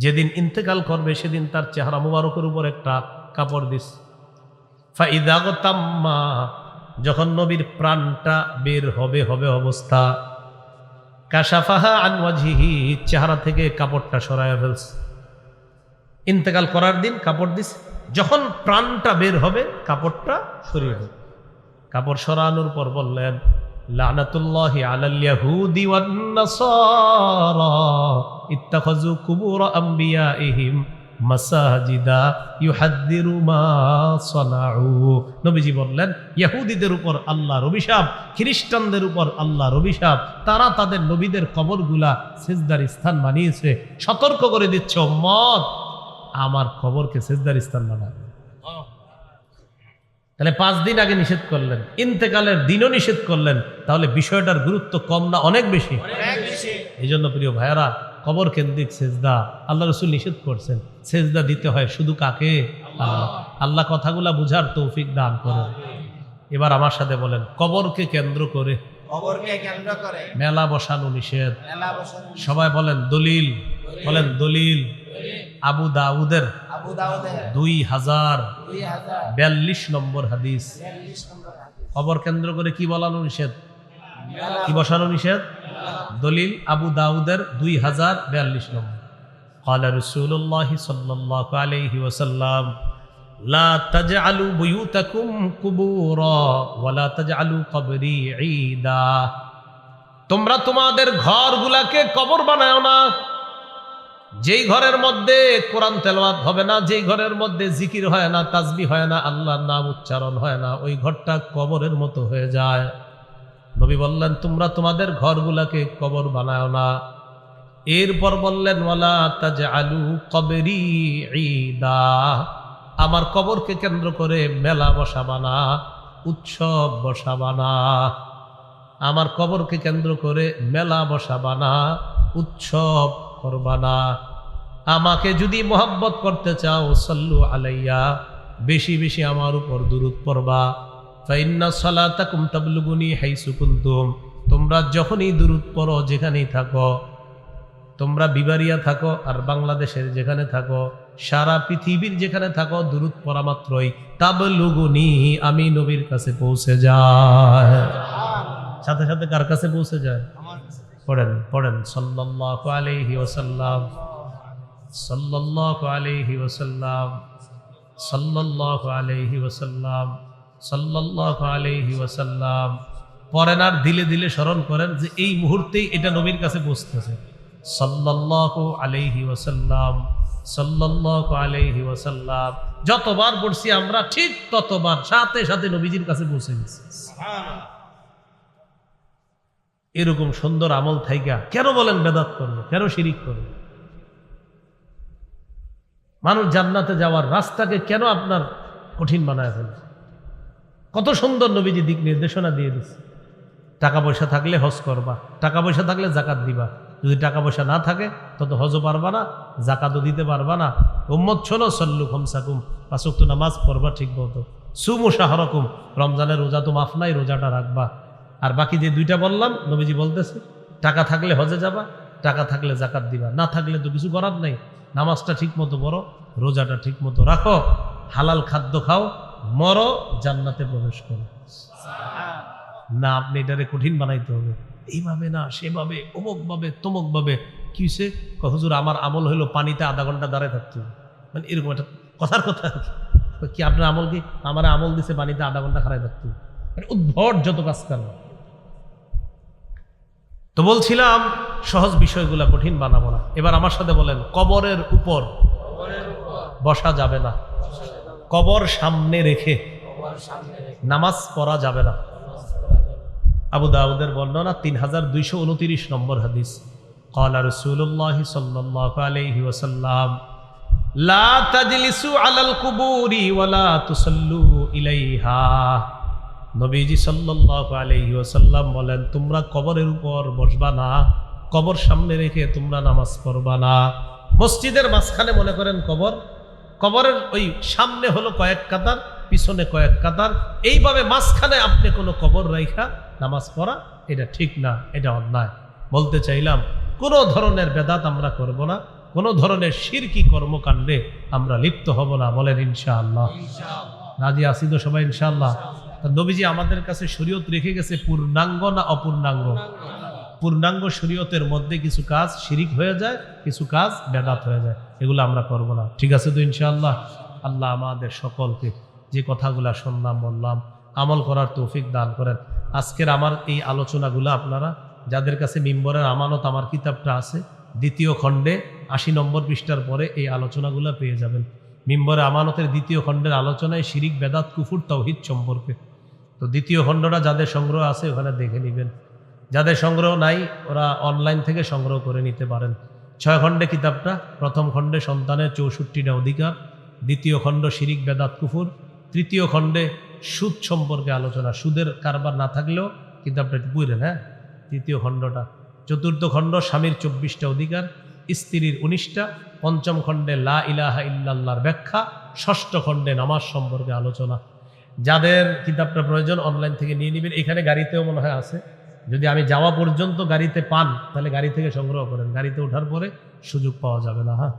যেদিন ইন্তেকাল করবে সেদিন তার চেহারা মুবারকের উপর একটা কাপড় দিস। ফাইদা গতাম্মা, যখন নবীর প্রাণটা বের হবে অবস্থা, কাশাফাহা আন ওয়াজহিহি, চেহারা থেকে কাপড়টা সরায়া ফেলছে। ইন্তেকাল করার দিন কাপড় দিস, যখন প্রাণটা বের হবে কাপড়টা সরিয়ে দেবে। কাপড় সরানোর পর বললেন লানাতুল্লাহি আলাল ইয়াহুদি ওয়ান নাসারা ইত্তাখাযু কুবুর আমবিয়াইহিম মাসাজিদা ইউহাদ্দিরু মা সানাউ। নবীজি বললেন ইহুদিদের উপর আল্লাহর অভিশাপ, খ্রিস্টানদের উপর আল্লাহর অভিশাপ, তারা তাদের নবীদের কবরগুলা সিজদার স্থান বানিয়েছে। সতর্ক করে দিচ্ছে উম্মত, আমার কবরকে সিজদার স্থান বানাবে। তাহলে 5 দিন আগে নিষেধ করলেন, ইন্তেকালের দিনও নিষেধ করলেন, তাহলে বিষয়টার গুরুত্ব কম না অনেক বেশি? এই জন্য প্রিয় ভাইয়ারা, কবর কেন্দ্রিক সেজদা আল্লাহ রসুল নিষেধ করছেন। সেজদা দিতে হয় শুধু কাকে? আল্লাহ। আল্লাহ কথাগুলা বুঝার তৌফিক দান করেন। এবার আমার সাথে বলেন, কবরকে কেন্দ্র করে মেলা বসানো নিষেধ। সবাই বলেন দলিল, বলেন দলিল। আবু দাউদের 2042 নম্বর হাদিস। কবর কেন্দ্র করে কি বলানো নিষেধ? কি বসানো নিষেধ? দলিল আবু দাউদের 2042 নম্বর। قال رسول الله صلى الله عليه وسلم لا تجعلوا بيوتكم قبورا ولا تجعلوا قبري عيدا। তোমরা তোমাদের ঘরগুলাকে কবর বানাও না। যেই ঘরের মধ্যে কোরআন তেলাওয়াত হবে না, যেই ঘরের মধ্যে জিকির হয় না, তাসবিহ হয় না, আল্লাহর নাম উচ্চারণ হয় না, ওই ঘরটা কবরের মতো হয়ে যায়। নবী বললেন তোমরা তোমাদের ঘরগুলাকে কবর বানাও না। এরপর বললেন ওয়ালা তাজআলু কবরি ঈদা, আমার কবরকে কেন্দ্র করে মেলা বসাবা না, উৎসব বসাবা না। আমার কবরকে কেন্দ্র করে মেলা বসাবা না, উৎসব করবা না। আমাকে যদি মোহাব্বত করতে চাও সাল্লু আলাইয়া, বেশি বেশি আমার উপর দুরূদ পড়বা। ফাইন্না সালাতাকুম তাবলুগুনি হাইসু কুনতুম, তোমরা যখনই দুরূদ পড়ো যেখানেই থাকো, তোমরা বিবারিয়া থাকো আর বাংলাদেশের যেখানে থাকো, সারা পৃথিবীর যেখানে থাকো, দুরূদ পড়া মাত্রই তাবলুগুনি, আমি নবীর কাছে পৌঁছে যায়। সাথে সাথে কার কাছে পৌঁছে যায়? পড়েন পড়েন সাল্লাল্লাহু আলাইহি ওয়াসাল্লাম, সাল্লাল্লাহু আলাইহি ওয়াসাল্লাম, সাল্লাল্লাহু আলাইহি ওয়াসাল্লাম, সাল্লাল্লাহু আলাইহি ওয়াসাল্লাম। পড়েন আর দিলে দিলে স্মরণ করেন যে এই মুহূর্তেই এটা নবীর কাছে পৌঁছতেছে। সাল্লাল্লাহু আলাইহি ওয়াসাল্লাম, সাল্লাল্লাহু আলাইহি ওয়াসাল্লাম। যতবার পড়ছি আমরা ঠিক ততবার সাথে সাথে নবীজির কাছে পৌঁছে গেছি। এরকম সুন্দর আমল থাইকা কেন বলেন বেদাত করবে, কেন শিরিক করবে? মানুষ জান্নাতে যাওয়ার রাস্তাকে কেন আপনার কঠিন বানায় ফেলবে? কত সুন্দর নবীজি দিক নির্দেশনা দিয়ে দিচ্ছে। টাকা পয়সা থাকলে হজ করবা, টাকা পয়সা থাকলে জাকাত দিবা। যদি টাকা পয়সা না থাকে তত হজও পারবা না, জাকাতও দিতে পারবা না। উম্মত শোনো, সল্লু খামসাকুম, 5 ওয়াক্ত নামাজ পড়বা ঠিক মতো। সুমু শাহরাকুম, রমজানের রোজা তো মাফ নাই, রোজাটা রাখবা। আর বাকি যে 2টা বললাম, নবীজি বলতেছে টাকা থাকলে হজে যাবা, টাকা থাকলে জাকাত দিবা, না থাকলে তো কিছু করার নাই। নামাজটা ঠিক মতো পড়ো, রোজাটা ঠিক মতো রাখো, হালাল খাদ্য খাও, মরো, জান্নাতে প্রবেশ করো। না আপনি এটারে কঠিন বানাইতে হবে, এইভাবে না সেভাবে, অমুক ভাবে তমুক ভাবে। কি হয়েছে? হুজুর আমার আমল হইলো পানিতে আধা ঘন্টা দাঁড়ায় থাকতে হবে, মানে এরকম একটা কথার কথা কি? আপনার আমল কি? আমার আমল দিছে পানিতে আধা ঘন্টা খাড়ায় থাকতে হবে, মানে উদ্ভট যত কাজ করো। তো বলছিলাম সহজ বিষয়গুলা কঠিন বানাবো না। এবার আমার সাথে বলেন, কবরের উপর বসা যাবে না, কবর সামনে রেখে নামাজ পড়া যাবে না। আবু দাউদের বর্ণনা 3229 নম্বর হাদিস। ক্বালা রাসূলুল্লাহ সাল্লাল্লাহু আলাইহি ওয়াসাল্লাম লা তাজলিসু আলাল কুবুরি ওয়া লা তুসাল্লু ইলাইহা। নবীজি সাল্লাল্লাহু আলাইহি ওয়াসাল্লাম বলেন, তোমরা কবরের উপর বসবা না, কবর সামনে রেখে তোমরা নামাজ পড়বা না। মসজিদের মাঝখানে মনে করেন কবর, কবরের ওই সামনে হলো কয়েক কাতার, পিছনে কয়েক কাতার, এইভাবে মাঝখানে আপনি কোনো কবর রাইখা নামাজ পড়া এটা ঠিক না, এটা অন্যায়। বলতে চাইলাম কোনো ধরনের বেদাত আমরা করব না, কোনো ধরনের শিরকি কর্মকাণ্ডে আমরা লিপ্ত হব না। বলেন ইনশাআল্লাহ। রাজি আছি তো সবাই ইনশাআল্লাহ? নবীজি আমাদের কাছে শরীয়ত রেখে গেছে পূর্ণাঙ্গ না অপূর্ণাঙ্গ? পূর্ণাঙ্গ শরীয়তের মধ্যে কিছু কাজ শিরিক হয়ে যায়, কিছু কাজ বেদাত হয়ে যায়, এগুলো আমরা করব না। ঠিক আছে তো ইনশাআল্লাহ? আল্লাহ আমাদের সকলকে যে কথাগুলা শুনলাম বললাম আমল করার তৌফিক দান করেন। আজকের আমার এই আলোচনাগুলো আপনারা যাদের কাছে মিম্বরের আমানত আমার কিতাবটা আছে, 2য় খণ্ডে 80 নম্বর পৃষ্ঠার পরে এই আলোচনাগুলো পেয়ে যাবেন। মিম্বরে আমানতের 2য় খণ্ডের আলোচনায় শিরিক বেদাত কুফুর তাওহীদ সম্পর্কে। তো 2য় খণ্ডটা যাদের সংগ্রহ আছে ওখানে দেখে নেবেন, যাদের সংগ্রহ নাই ওরা অনলাইন থেকে সংগ্রহ করে নিতে পারেন। 6 খণ্ডে কিতাবটা, 1ম খণ্ডে সন্তানের 64টা অধিকার, 2য় খণ্ড শিরিক বেদাত কুফুর, 3য় খণ্ডে সুদ সম্পর্কে আলোচনা, সুদের কারবার না থাকলেও কিন্তু আপনি বুঝলেন। হ্যাঁ, তৃতীয় খণ্ডটা। চতুর্থ খণ্ড স্বামীর 24টা অধিকার, স্ত্রীর 19টা। পঞ্চম খণ্ডে লা ইলাহা ইল্লাল্লাহর ব্যাখ্যা। ষষ্ঠ খণ্ডে নামাজ সম্পর্কে আলোচনা। যাদের কিতাবটা প্রয়োজন অনলাইন থেকে নিয়ে নেবেন, এখানে গাড়িতেও মনে হয় আছে। যদি আমি যাওয়া পর্যন্ত গাড়িতে পান তাহলে গাড়ি থেকে সংগ্রহ করেন, গাড়িতে ওঠার পরে সুযোগ পাওয়া যাবে না। হ্যাঁ।